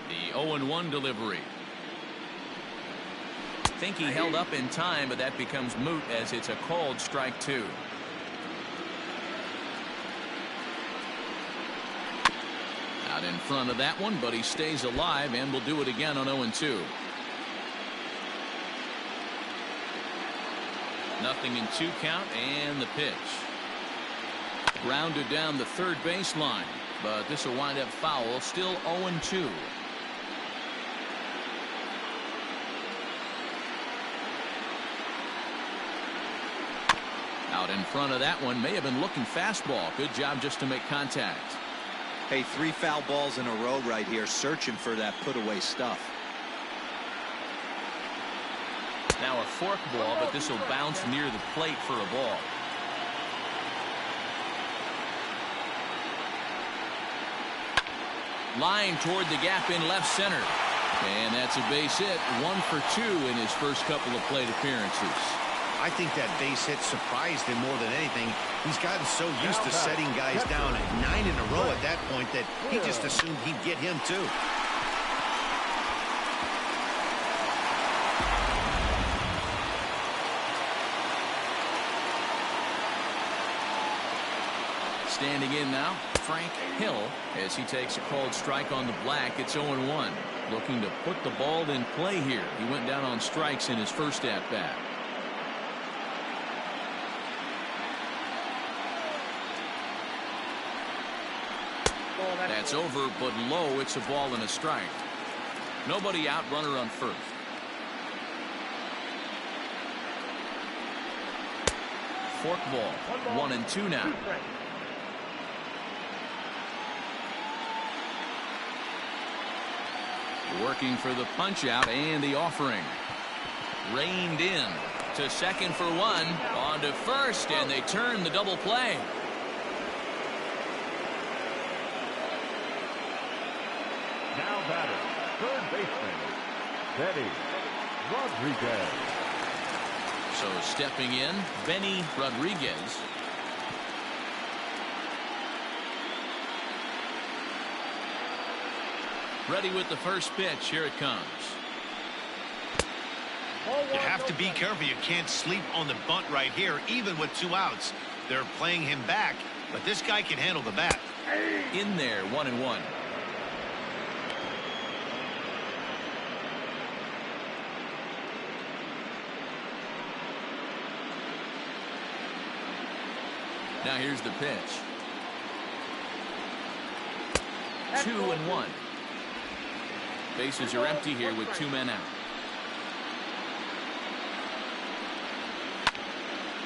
S1: The 0-1 delivery. Think he held up in time, but that becomes moot as it's a called strike two. Out in front of that one, but he stays alive and will do it again on 0-2. Nothing in 2 count, and the pitch. Grounded down the third baseline, but this will wind up foul. Still 0-2. Out in front of that one, may have been looking fastball. Good job just to make contact.
S4: Hey, 3 foul balls in a row right here, searching for that put-away stuff.
S1: Now a fork ball, but this will bounce near the plate for a ball. Line toward the gap in left center. And that's a base hit. 1 for 2 in his first couple of plate appearances.
S2: I think that base hit surprised him more than anything. He's gotten so used to setting guys down 9 in a row at that point that he just assumed he'd get him too.
S1: Standing in now, Frank Hill, as he takes a called strike on the black. It's 0-1. Looking to put the ball in play here. He went down on strikes in his first at-bat. That's over, but low. It's a ball and a strike. Nobody out, runner on first. Fork ball. 1-2 now. Working for the punch out and the offering. Reined in to second for 1. On to first, and they turn the double play.
S3: Now batting, third baseman, Benny Rodriguez.
S1: So stepping in, Benny Rodriguez. Ready with the first pitch. Here it comes.
S2: You have to be careful. You can't sleep on the bunt right here, even with 2 outs. They're playing him back, but this guy can handle the bat.
S1: In there, 1-1. Now here's the pitch. 2-1. Bases are empty here with 2 men out.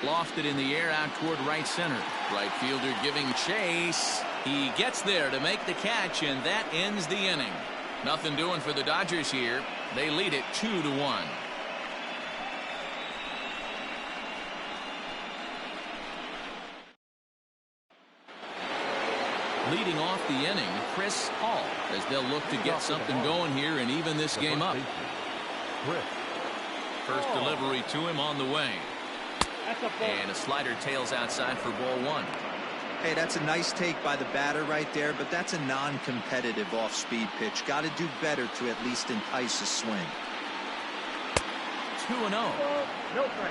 S1: Lofted in the air out toward right center. Right fielder giving chase. He gets there to make the catch, and that ends the inning. Nothing doing for the Dodgers here. They lead it 2-1. Leading off the inning, Chris Hall, as they'll look to get something going here and even this game up. First delivery to him on the way. And a slider tails outside for ball 1.
S4: Hey, that's a nice take by the batter right there, but that's a non-competitive off-speed pitch. Got to do better to at least entice a swing.
S1: 2-0.
S6: No strike.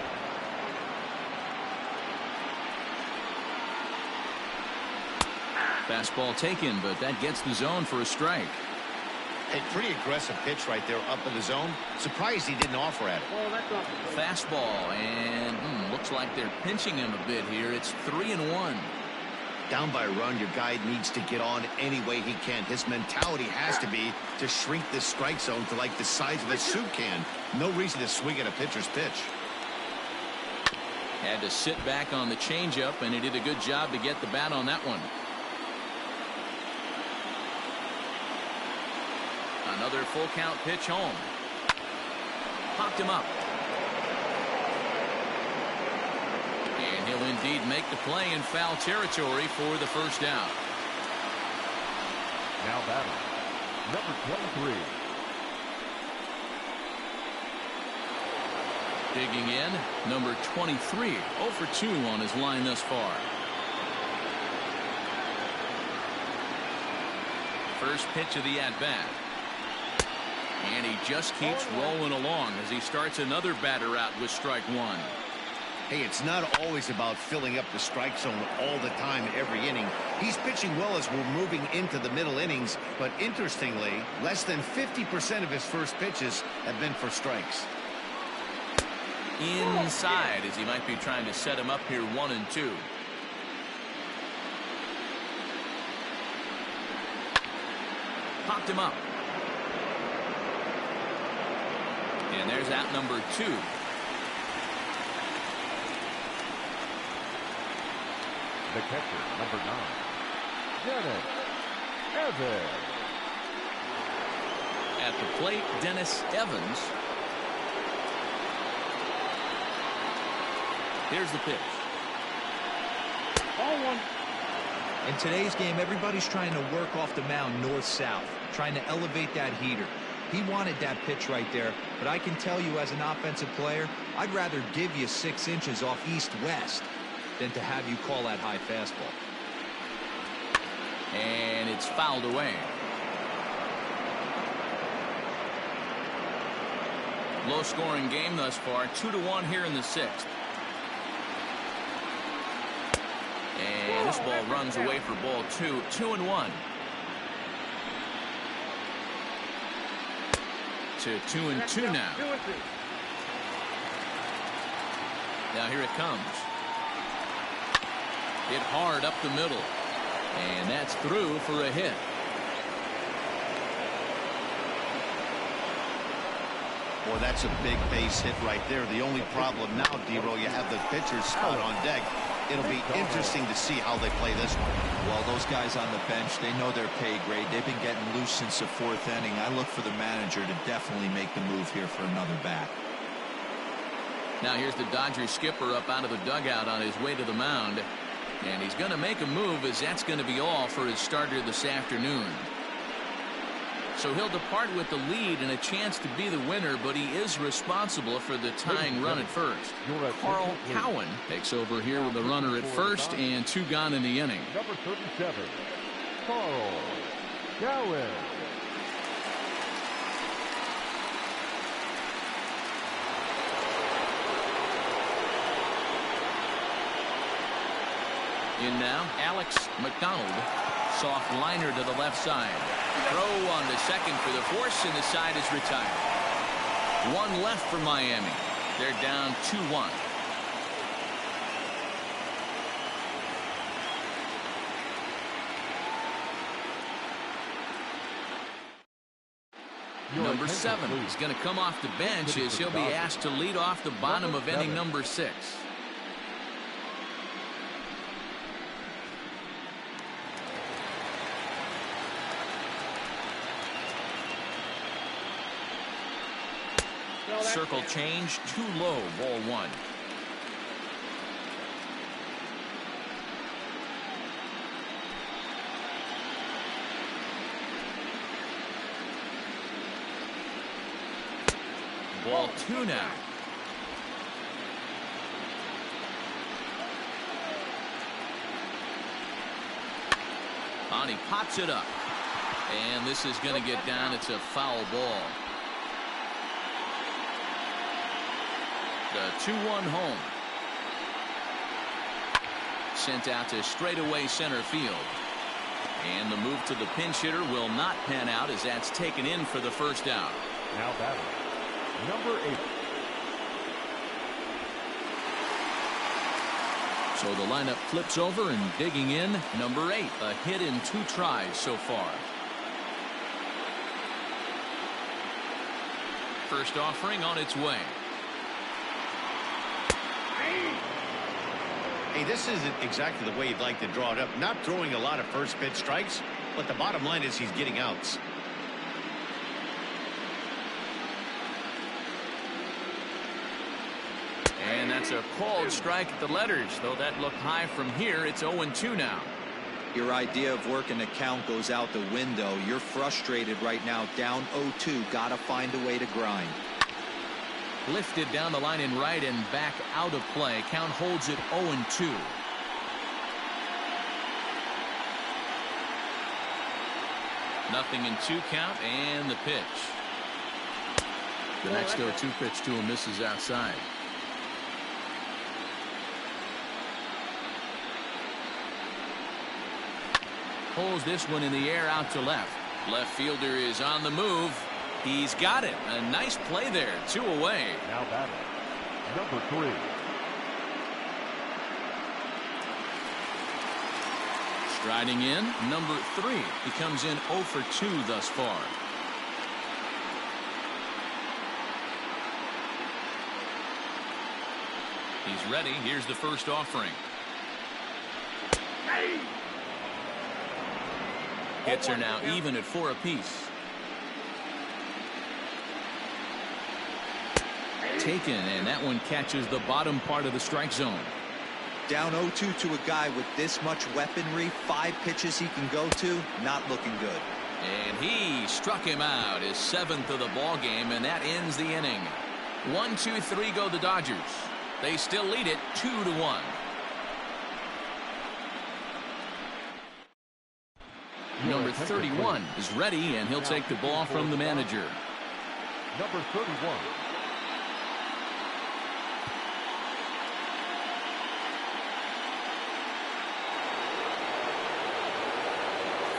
S1: Fastball taken, but that gets the zone for a strike.
S2: Hey, pretty aggressive pitch right there up in the zone. Surprised he didn't offer at it.
S1: Fastball, and looks like they're pinching him a bit here. It's 3-1.
S2: Down by a run, your guy needs to get on any way he can. His mentality has to be to shrink this strike zone to like the size of a soup can. No reason to swing at a pitcher's pitch.
S1: Had to sit back on the changeup, and he did a good job to get the bat on that one. Another full count pitch home. Popped him up. And he'll indeed make the play in foul territory for the first down.
S3: Now batting, number 23.
S1: Digging in, number 23, 0 for 2 on his line thus far. First pitch of the at-bat. And he just keeps rolling along as he starts another batter out with strike one.
S2: Hey, it's not always about filling up the strike zone all the time, every inning. He's pitching well as we're moving into the middle innings, but interestingly, less than 50% of his first pitches have been for strikes.
S1: Inside, as he might be trying to set him up here 1-2. Popped him up. And there's out number 2.
S3: The catcher, number 9, Dennis Evans.
S1: At the plate, Dennis Evans. Here's the pitch.
S6: Ball one.
S4: In today's game, everybody's trying to work off the mound north-south, trying to elevate that heater. He wanted that pitch right there, but I can tell you as an offensive player, I'd rather give you 6 inches off east-west than to have you call that high fastball.
S1: And it's fouled away. Low-scoring game thus far, 2-1 here in the 6th. And this ball runs away for ball 2, 2-1. To 2-2 now. Now here it comes. Hit hard up the middle. And that's through for a hit.
S2: Boy, that's a big base hit right there. The only problem now, D-Roll, you have the pitchers out on deck. It'll be interesting to see how they play this one.
S4: Well, those guys on the bench, they know their pay grade. They've been getting loose since the 4th inning. I look for the manager to definitely make the move here for another bat.
S1: Now here's the Dodgers skipper up out of the dugout on his way to the mound. And he's going to make a move, as that's going to be all for his starter this afternoon. So he'll depart with the lead and a chance to be the winner, but he is responsible for the tying run at first. Carl Cowan takes over here with a runner at first and 2 gone in the inning.
S3: Number 37, Carl Cowan.
S1: In now, Alex McDonald. Soft liner to the left side. Throw on to second for the force, and the side is retired. 1 left for Miami. They're down 2-1. Number 7 is going to come off the bench as he'll be asked to lead off the bottom of inning number 6. Circle change, too low, ball 1. Ball 2 now. He pops it up. And this is going to get down. It's a foul ball. The 2-1 home. Sent out to straightaway center field. And the move to the pinch hitter will not pan out as that's taken in for the first out.
S3: Now batting, number 8.
S1: So the lineup flips over, and digging in, number 8, a hit in 2 tries so far. First offering on its way.
S2: Hey, this isn't exactly the way you'd like to draw it up. Not throwing a lot of first pitch strikes, but the bottom line is he's getting outs.
S1: And that's a called strike at the letters, though that looked high from here. It's 0-2 now.
S4: Your idea of working the count goes out the window. You're frustrated right now, down 0-2. Gotta find a way to grind.
S1: Lifted down the line in right and back out of play. Count holds it 0-2. Nothing in 2 count, and the pitch. The next 0-2 pitch to him misses outside. Pulls this one in the air out to left. Left fielder is on the move. He's got it. A nice play there. 2 away.
S3: Now batting, number 3.
S1: Striding in, number 3. He comes in 0 for 2 thus far. He's ready. Here's the first offering. Hits are now even at 4 apiece. Taken, and that one catches the bottom part of the strike zone.
S4: Down 0-2 to a guy with this much weaponry, 5 pitches he can go to, not looking good.
S1: And he struck him out, his 7th of the ball game, and that ends the inning. 1-2-3 go the Dodgers. They still lead it 2-1. Number 31 is ready, and he'll take the ball from the manager.
S3: Number 31.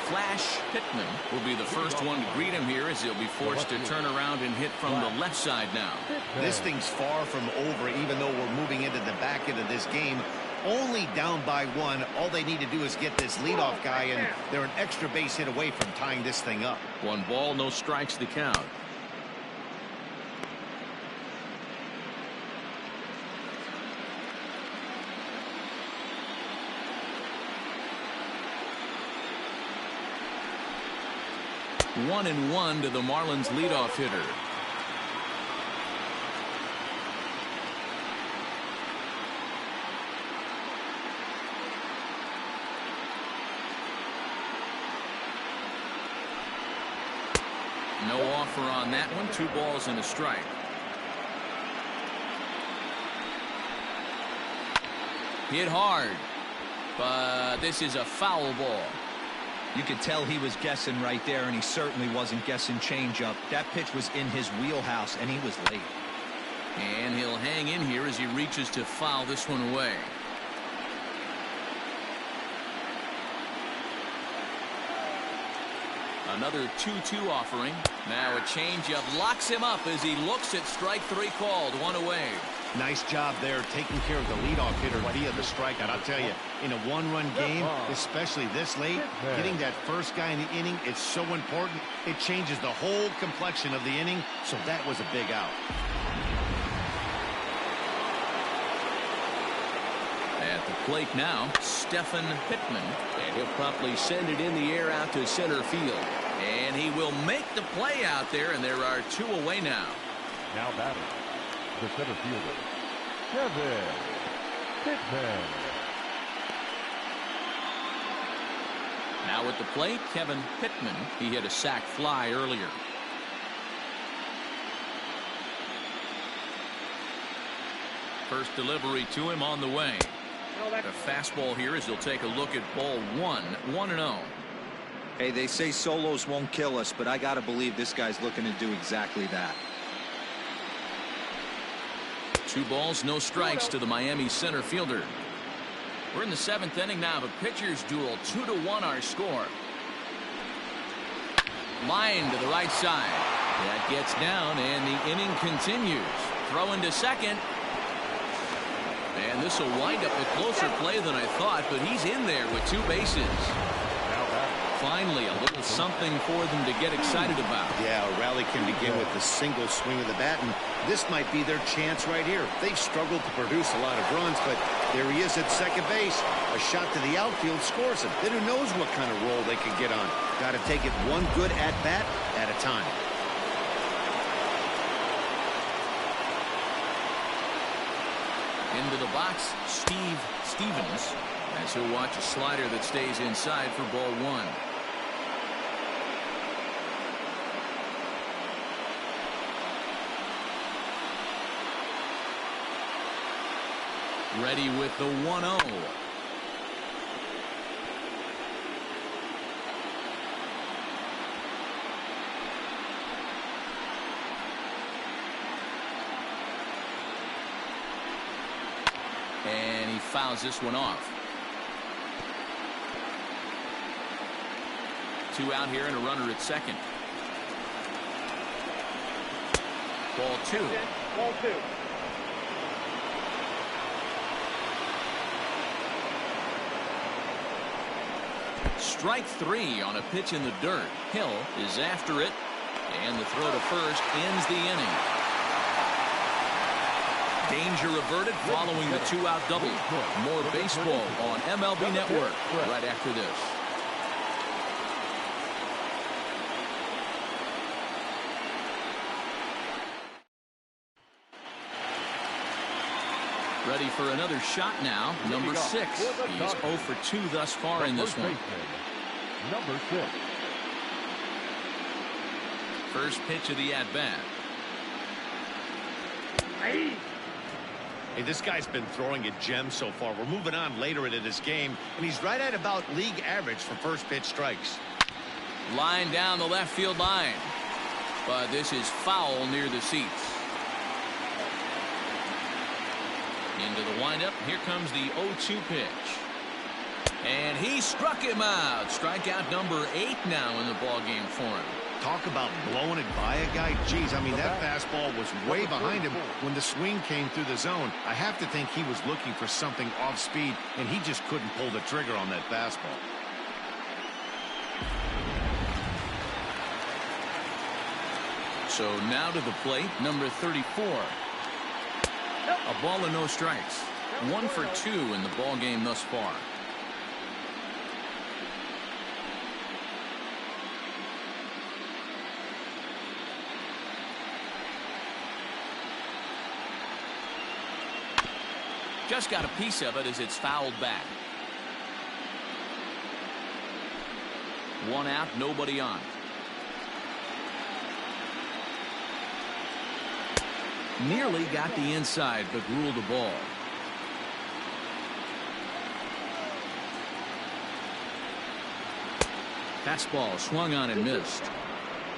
S1: Flash Pittman will be the first one to greet him here, as he'll be forced to turn around and hit from the left side now.
S2: This thing's far from over, even though we're moving into the back end of this game. Only down by 1. All they need to do is get this leadoff guy, and they're an extra base hit away from tying this thing up.
S1: 1 ball, no strikes to count. One and 1 to the Marlins leadoff hitter. No offer on that one. 2 balls and a strike. Hit hard, but this is a foul ball.
S4: You could tell he was guessing right there, and he certainly wasn't guessing changeup. That pitch was in his wheelhouse, and he was late.
S1: And he'll hang in here as he reaches to foul this one away. Another 2-2 offering. Now a changeup locks him up as he looks at strike 3 called. 1 away.
S2: Nice job there taking care of the leadoff hitter via the strikeout. I'll tell you, in a 1-run game, especially this late, getting that first guy in the inning is so important. It changes the whole complexion of the inning, so that was a big out.
S1: At the plate now, Stephen Pittman, and he'll promptly send it in the air out to center field. And he will make the play out there, and there are 2 away now.
S3: Now batting, the center fielder, Kevin Pittman.
S1: Now at the plate, Kevin Pittman. He hit a sac fly earlier. First delivery to him on the way. A fastball here as he'll take a look at ball 1. 1-0.
S4: Hey, they say solos won't kill us, but I gotta believe this guy's looking to do exactly that.
S1: 2 balls, no strikes to the Miami center fielder. We're in the 7th inning now of a pitcher's duel. 2-1 our score. Line to the right side. That gets down, and the inning continues. Throw into second. And this will wind up a closer play than I thought, but he's in there with 2 bases. Finally, a little something for them to get excited about.
S2: Yeah, a rally can begin with a single swing of the bat, and this might be their chance right here. They've struggled to produce a lot of runs, but there he is at second base. A shot to the outfield scores him. Then who knows what kind of roll they can get on. Got to take it one good at-bat at a time.
S1: Into the box, Steve Stevens, as he'll watch a slider that stays inside for ball 1. Ready with the 1-0. And he fouls this one off. 2 out here and a runner at second. Ball 2.
S6: Ball 2.
S1: Strike 3 on a pitch in the dirt. Hill is after it, and the throw to first ends the inning. Danger averted following the 2-out double. More baseball on MLB Network right after this. Ready for another shot now. Number 6. He's 0 for 2 thus far in this one.
S3: Number 6.
S1: First pitch of the at-bat.
S2: Hey, this guy's been throwing a gem so far. We're moving on later into this game, and he's right at about league average for first pitch strikes.
S1: Line down the left field line. But this is foul near the seats. Into the windup. Here comes the 0-2 pitch. And he struck him out. Strikeout number 8 now in the ballgame for him.
S2: Talk about blowing it by a guy. Geez, I mean, that fastball was way behind him when the swing came through the zone. I have to think he was looking for something off speed, and he just couldn't pull the trigger on that fastball.
S1: So now to the plate, number 34. A ball and no strikes. 1 for 2 in the ball game thus far. Just got a piece of it as it's fouled back. 1 out, nobody on. Nearly got the inside, but ruled the ball. Fastball swung on and missed.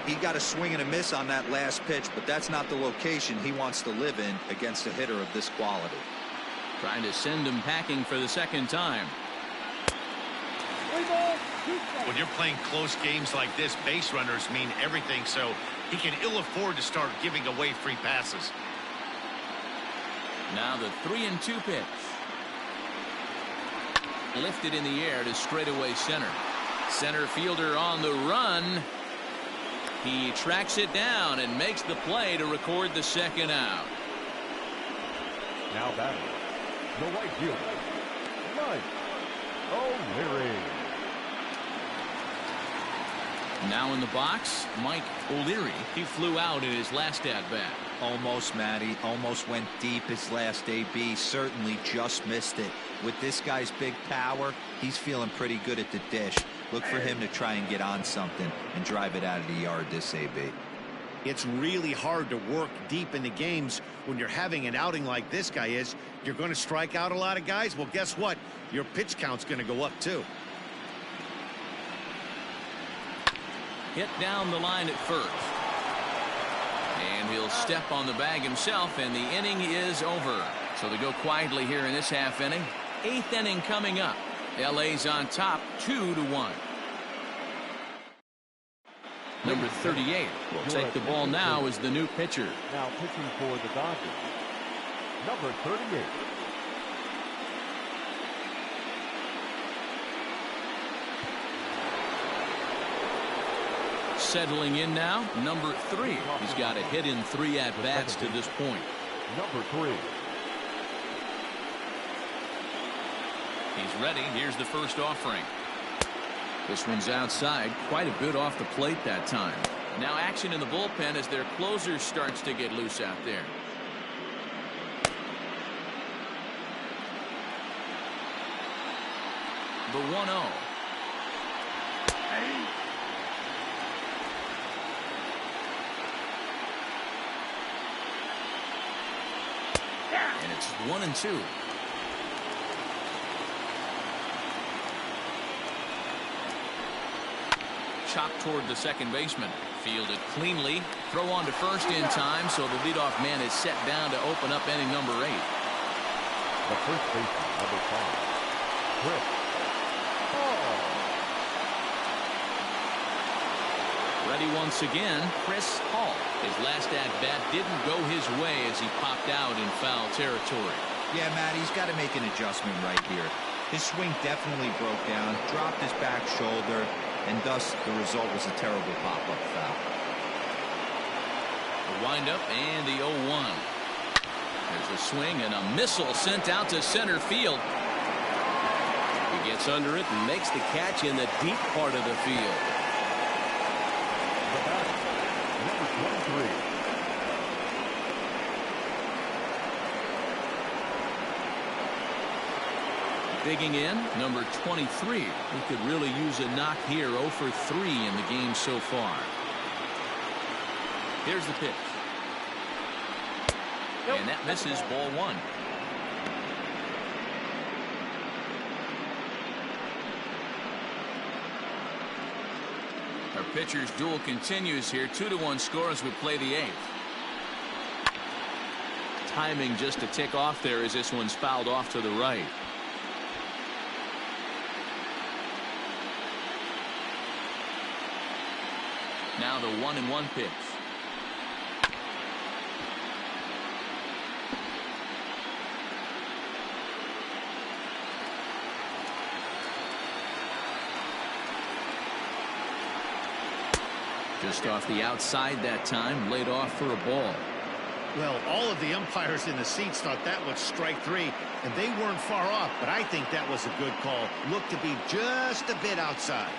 S4: He got a swing and a miss on that last pitch, but that's not the location he wants to live in against a hitter of this quality.
S1: Trying to send him packing for the second time.
S2: When you're playing close games like this, base runners mean everything, so he can ill afford to start giving away free passes.
S1: Now the 3-2 pitch. Lifted in the air to straightaway center. Center fielder on the run. He tracks it down and makes the play to record the second out.
S3: Now batting, the right fielder, Mike O'Leary.
S1: Now in the box, Mike O'Leary. He flew out in his last at-bat.
S4: Almost, Matty. Almost went deep his last AB. Certainly just missed it. With this guy's big power, he's feeling pretty good at the dish. Look for him to try and get on something and drive it out of the yard this AB.
S2: It's really hard to work deep into games when you're having an outing like this guy is. You're going to strike out a lot of guys. Well, guess what? Your pitch count's going to go up too.
S1: Hit down the line at first. And he'll step on the bag himself, and the inning is over. So they go quietly here in this half inning. 8th inning coming up. LA's on top 2-1. Number 38 will take the ball now as the new pitcher.
S3: Now pitching for the Dodgers, number 38.
S1: Settling in now, number 3. He's got a hit in 3 at-bats to this point.
S3: Number 3.
S1: He's ready. Here's the first offering. This one's outside, quite a bit off the plate that time. Now action in the bullpen as their closer starts to get loose out there. The 1-0. And it's 1-2. Chopped toward the second baseman. Fielded cleanly. Throw on to first in time, so the leadoff man is set down to open up inning number 8.
S3: The first baseman, number 5. Chris.
S1: Ready once again, Chris Hall. His last at-bat didn't go his way as he popped out in foul territory.
S4: Yeah, Matt, he's got to make an adjustment right here. His swing definitely broke down, dropped his back shoulder, and thus the result was a terrible pop-up foul.
S1: The windup and the 0-1. There's a swing and a missile sent out to center field. He gets under it and makes the catch in the deep part of the field.
S3: The batter, number 23.
S1: Digging in, number 23. He could really use a knock here. 0 for 3 in the game so far. Here's the pitch. And that misses, ball 1. Our pitcher's duel continues here. 2-1 score as we play the 8th. Timing just a tick off there as this one's fouled off to the right. Now the 1-1 pitch. Just off the outside that time, laid off for a ball.
S2: Well, all of the umpires in the seats thought that was strike 3, and they weren't far off, but I think that was a good call. Looked to be just a bit outside.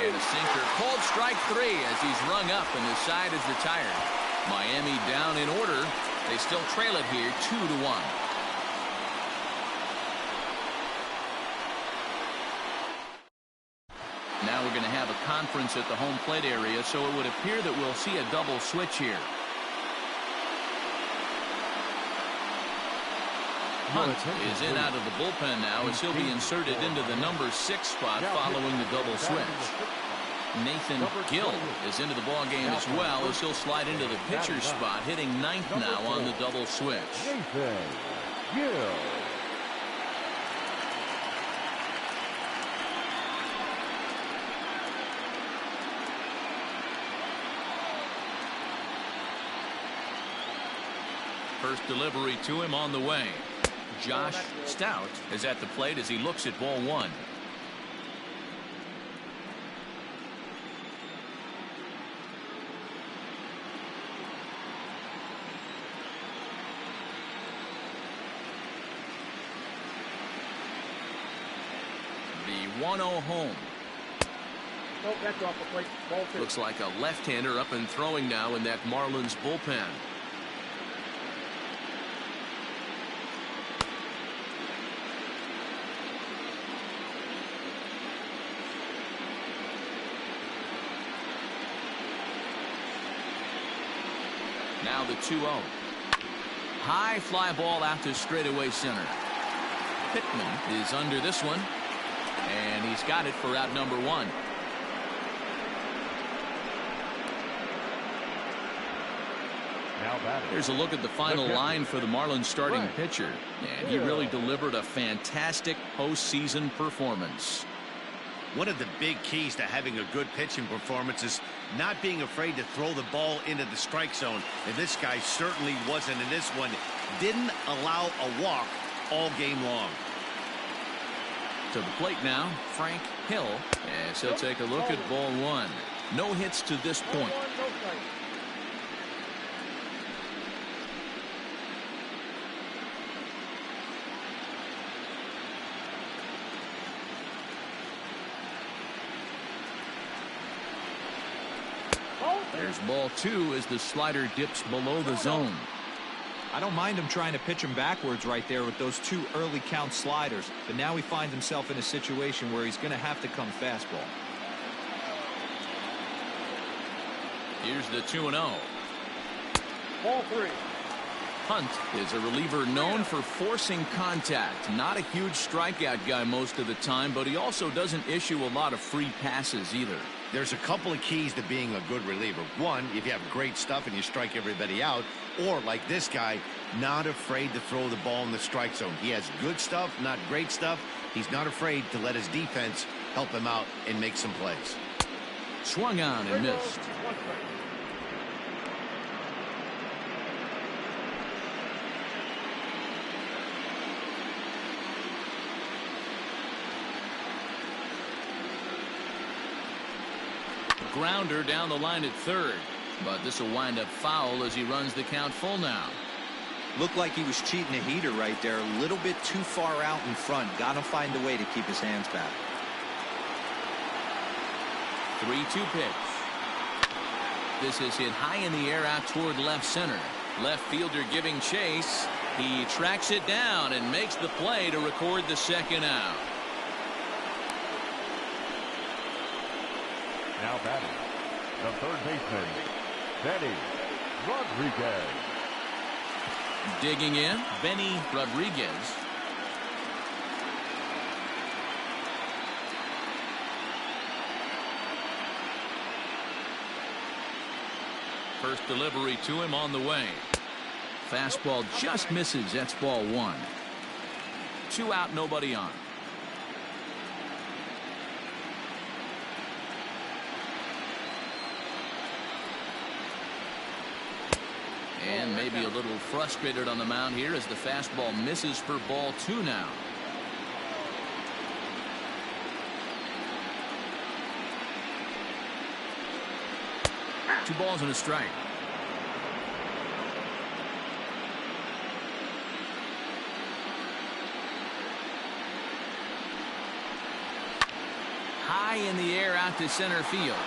S1: And a sinker, called strike 3 as he's rung up and the side is retired. Miami down in order. They still trail it here 2-1. Now we're going to have a conference at the home plate area, so it would appear that we'll see a double switch here. Hunt is in out of the bullpen now as he'll be inserted into the number 6 spot following the double switch. Nathan Gill is into the ball game as well as he'll slide into the pitcher's spot, hitting 9th now on the double switch.
S3: Nathan Gill.
S1: First delivery to him on the way. Josh Stout is at the plate as he looks at ball 1. The 1-0 home.
S6: Nope, that's off the plate. Ball 2.
S1: Looks like a left-hander up and throwing now in that Marlins bullpen. Now the 2-0. High fly ball out to straightaway center. Pittman is under this one, and he's got it for out number 1. Here's a look at the final line for the Marlins starting pitcher, and he really delivered a fantastic postseason performance.
S2: One of the big keys to having a good pitching performance is not being afraid to throw the ball into the strike zone. And this guy certainly wasn't in this one. Didn't allow a walk all game long.
S1: To the plate now, Frank Hill, as he'll take a look at ball one. No hits to this point. There's ball two as the slider dips below the zone.
S4: I don't mind him trying to pitch him backwards right there with those two early count sliders, but now he finds himself in a situation where he's going to have to come fastball.
S1: Here's the 2-0.
S6: Ball three.
S1: Hunt is a reliever known for forcing contact. Not a huge strikeout guy most of the time, but he also doesn't issue a lot of free passes either.
S2: There's a couple of keys to being a good reliever. One, if you have great stuff and you strike everybody out, or like this guy, not afraid to throw the ball in the strike zone. He has good stuff, not great stuff. He's not afraid to let his defense help him out and make some plays.
S1: Swung on and missed. Grounder down the line at third, but this will wind up foul as he runs the count full now.
S4: Looked like he was cheating a heater right there, a little bit too far out in front. Gotta find a way to keep his hands back.
S1: 3-2 pitch. This is hit high in the air out toward left center. Left fielder giving chase. He tracks it down and makes the play to record the second out.
S3: Now batting, the third baseman, Benny Rodriguez.
S1: Digging in, Benny Rodriguez. First delivery to him on the way. Fastball just misses. That's ball one. 2 out, nobody on. And maybe a little frustrated on the mound here as the fastball misses for ball two now. Two balls and a strike. High in the air out to center field.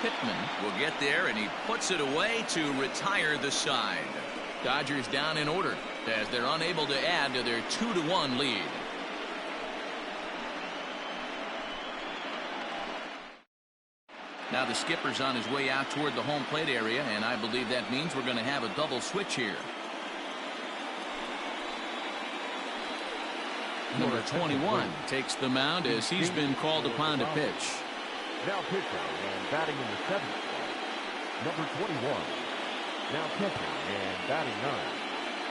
S1: Pittman will get there, and he puts it away to retire the side. Dodgers down in order as they're unable to add to their 2-1 lead. Now the skipper's on his way out toward the home plate area, and I believe that means we're going to have a double switch here. Number 21 takes the mound as he's been called upon to pitch.
S3: Now pitching and batting in the seventh spot, number 21. Now pitching and batting ninth,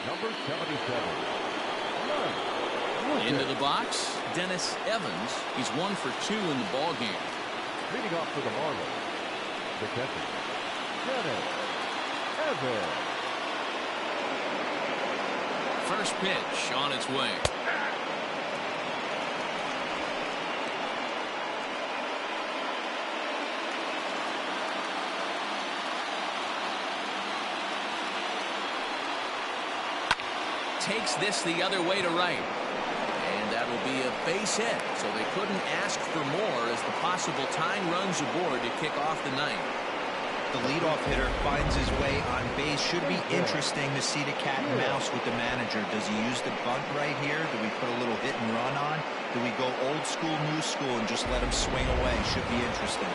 S3: number 77.
S1: Into the box, Dennis Evans. He's 1 for 2 in the ball game.
S3: Leading off for the Marlins, the catcher, Dennis Evans.
S1: First pitch on its way. Takes this the other way to right. And that will be a base hit, so they couldn't ask for more as the possible tying runs aboard to kick off the ninth.
S4: The leadoff hitter finds his way on base. Should be interesting to see the cat and mouse with the manager. Does he use the bunt right here? Do we put a little hit and run on? Do we go old school, new school, and just let him swing away? Should be interesting.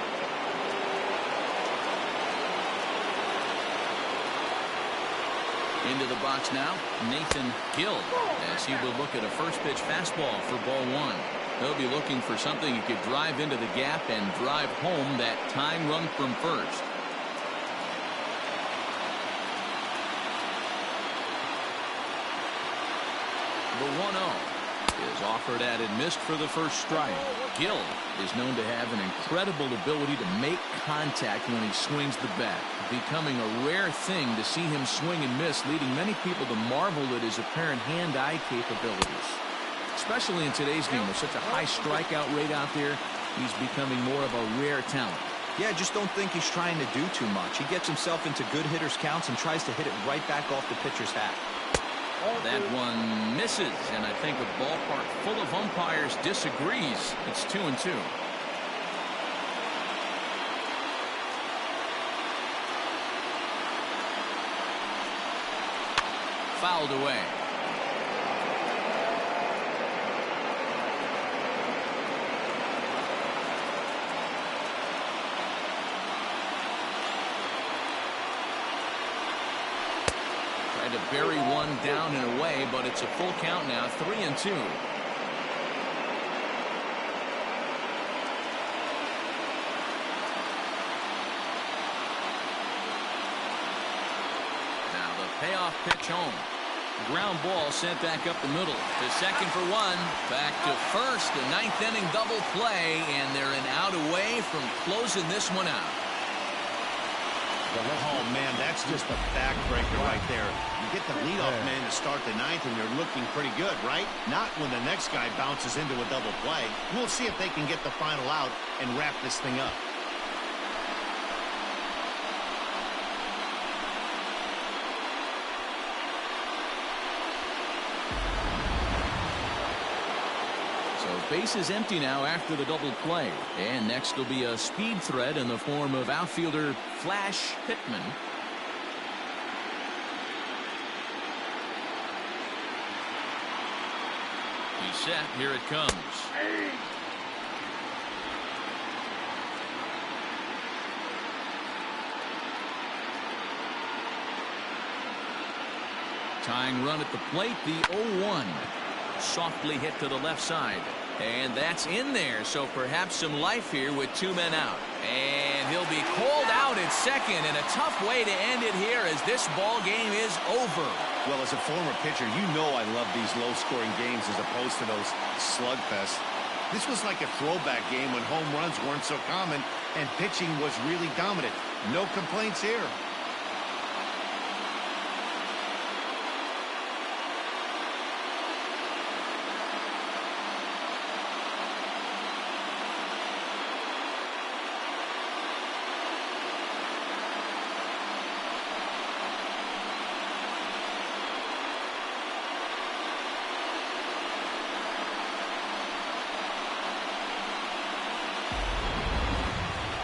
S1: Into the box now, Nathan Gill, as he will look at a first pitch fastball for ball one. They'll be looking for something he could drive into the gap and drive home that tying run from first. The 1-0 is offered at and missed for the first strike. Gill is known to have an incredible ability to make contact when he swings the bat, becoming a rare thing to see him swing and miss, leading many people to marvel at his apparent hand-eye capabilities. especially in today's game with such a high strikeout rate out there. He's becoming more of a rare talent.
S4: Yeah, I just don't think he's trying to do too much. He gets himself into good hitters' counts and tries to hit it right back off the pitcher's hat.
S1: That one misses, and I think a ballpark full of umpires disagrees. It's 2-2. Fouled away. Tried to bury one down and away, but it's a full count now, 3-2. Now the payoff pitch home. Ground ball sent back up the middle. To second for one. Back to first. A ninth inning double play, and they're an out away from closing this one out.
S2: Oh, man, that's just a backbreaker right there. You get the leadoff man to start the ninth, and you're looking pretty good, right? Not when the next guy bounces into a double play. We'll see if they can get the final out and wrap this thing up.
S1: Base is empty now after the double play. And next will be a speed threat in the form of outfielder Flash Pittman. He's set. Here it comes. Tying run at the plate, the 0-1. Softly hit to the left side. And that's in there, so perhaps some life here with two men out. And he'll be called out at second, and a tough way to end it here as this ball game is over.
S2: Well, as a former pitcher, you know I love these low-scoring games as opposed to those slugfests. This was like a throwback game when home runs weren't so common and pitching was really dominant. No complaints here.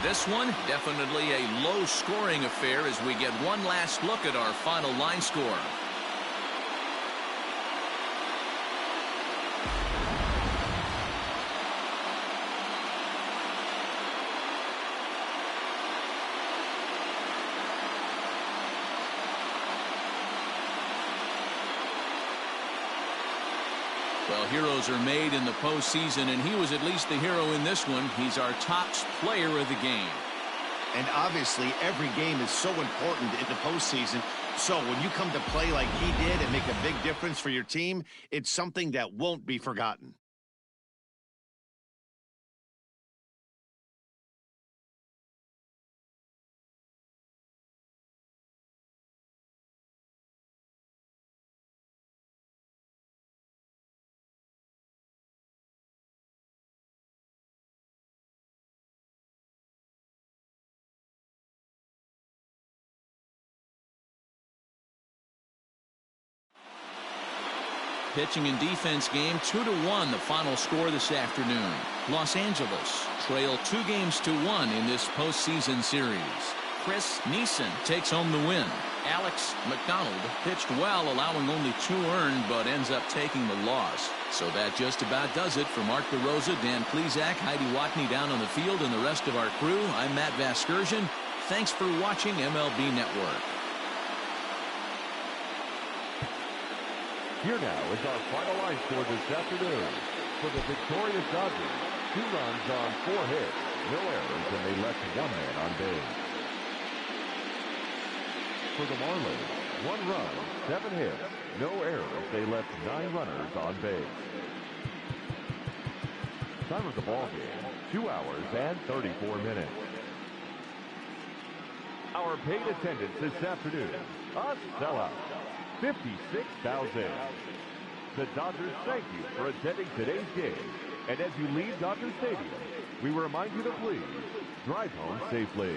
S1: This one, definitely a low-scoring affair as we get one last look at our final line score. Well, heroes are made in the postseason, and he was at least the hero in this one. He's our top player of the game.
S2: And obviously, every game is so important in the postseason. So when you come to play like he did and make a big difference for your team, it's something that won't be forgotten.
S1: Pitching and defense game 2-1, the final score this afternoon. Los Angeles trail 2-1 in this postseason series. Chris Neeson takes home the win. Alex McDonald pitched well, allowing only 2 earned, but ends up taking the loss. So that just about does it. For Mark DeRosa, Dan Plesac, Heidi Watney down on the field, and the rest of our crew, I'm Matt Vasgersian. Thanks for watching MLB Network.
S3: Here now is our final line score this afternoon. For the victorious Dodgers, 2 runs on 4 hits, no errors, and they left 1 man on base. For the Marlins, 1 run, 7 hits, no errors, they left 9 runners on base. Time of the ball game, 2 hours and 34 minutes. Our paid attendance this afternoon, a sellout. 56,000. The Dodgers thank you for attending today's game. And as you leave Dodger Stadium, we remind you to please drive home safely.